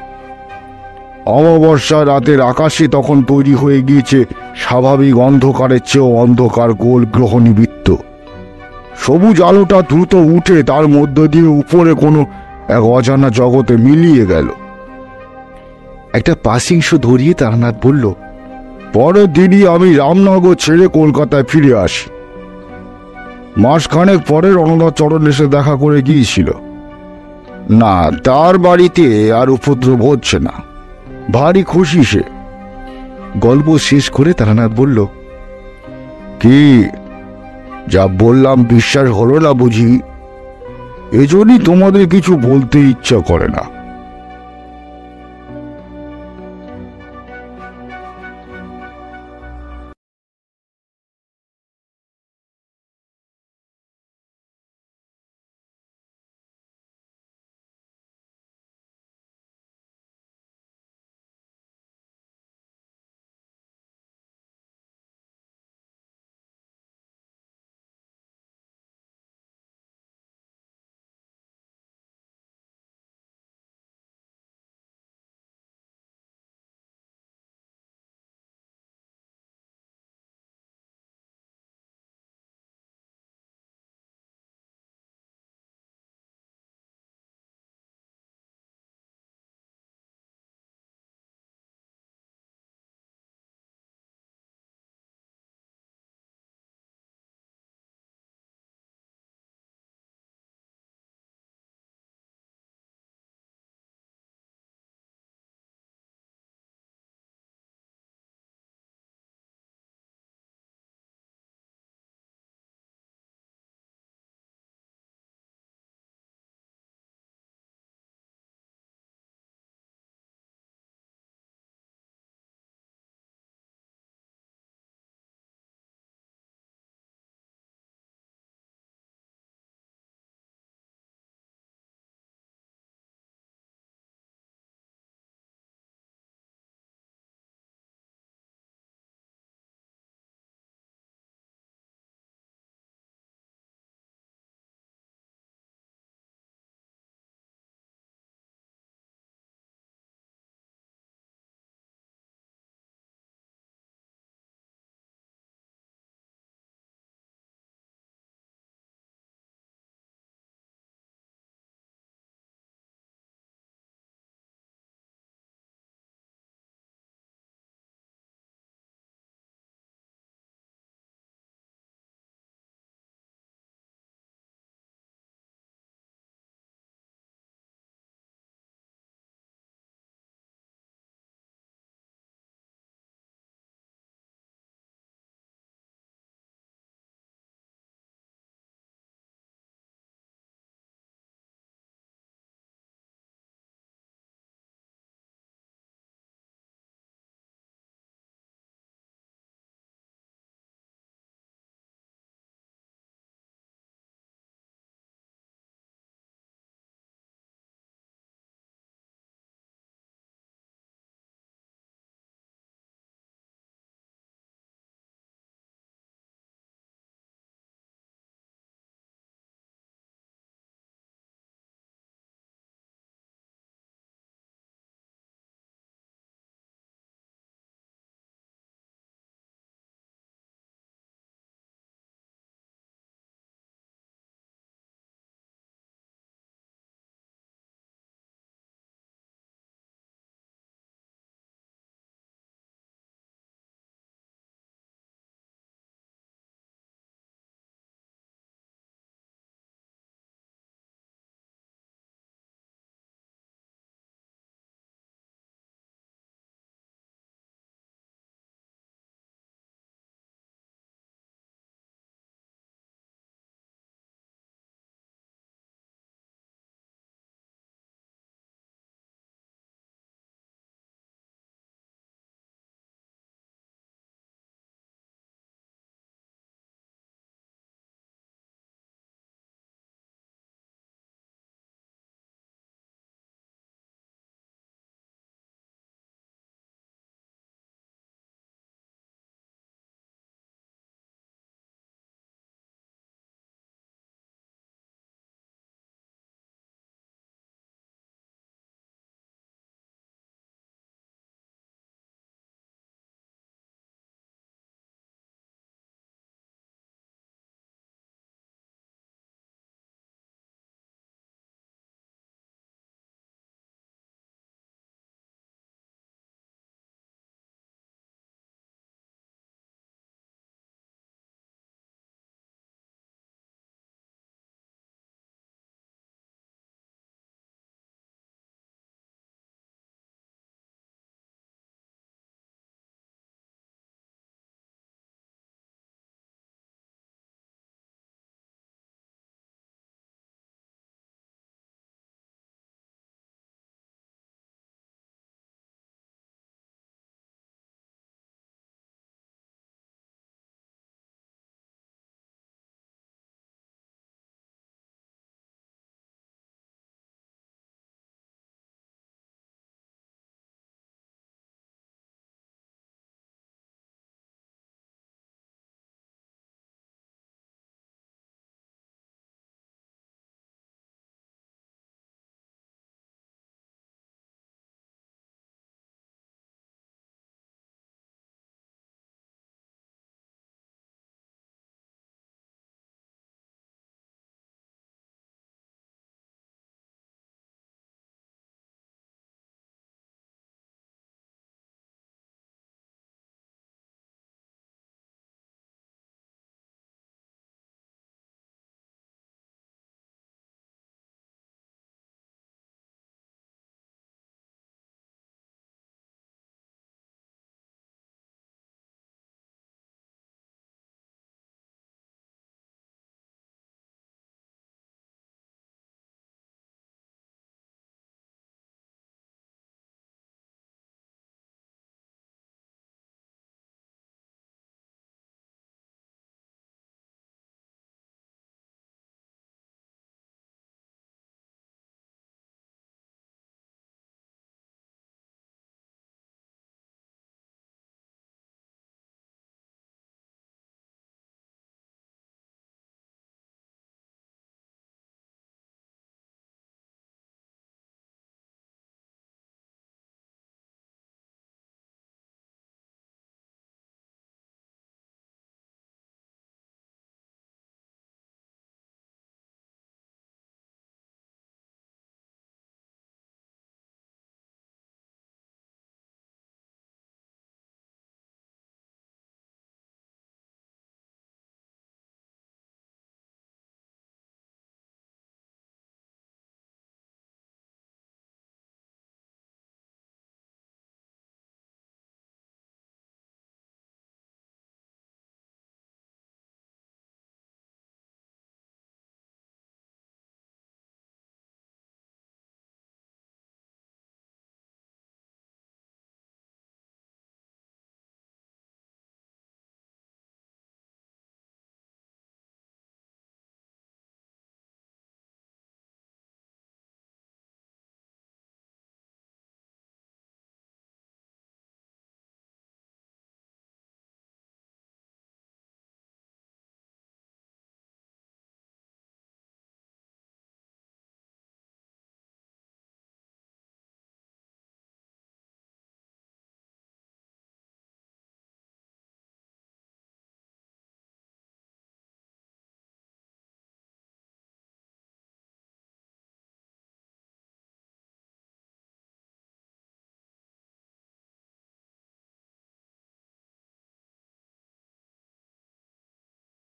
Speaker 1: অমাবস্যা রাতের আকাশে তখন তৈরি হয়ে গিয়েছে স্বাভাবিক অন্ধকারের চেয়েও অন্ধকার গোল গ্রহণী বৃত্ত। সবুজ আলোটা দ্রুত উঠে তার মধ্য দিয়ে উপরে কোনো এক অজানা জগতে মিলিয়ে গেল।
Speaker 2: একটা পাসিংশ ধরিয়ে তারানাথ বলল,
Speaker 1: পরের দিনই আমি রামনগর ছেড়ে কলকাতায় ফিরে আসি। মাসখানেক পরে রণদা চরণ এসে দেখা করে গিয়েছিল। না, তার বাড়িতে আর উপদ্রব হচ্ছে না, ভারী খুশি সে।
Speaker 2: গল্প শেষ করে তারানাথ বলল,
Speaker 1: কি যা বললাম বিশ্বাস হলো না বুঝি? এজন্যই তোমাদের কিছু বলতে ইচ্ছা করে না।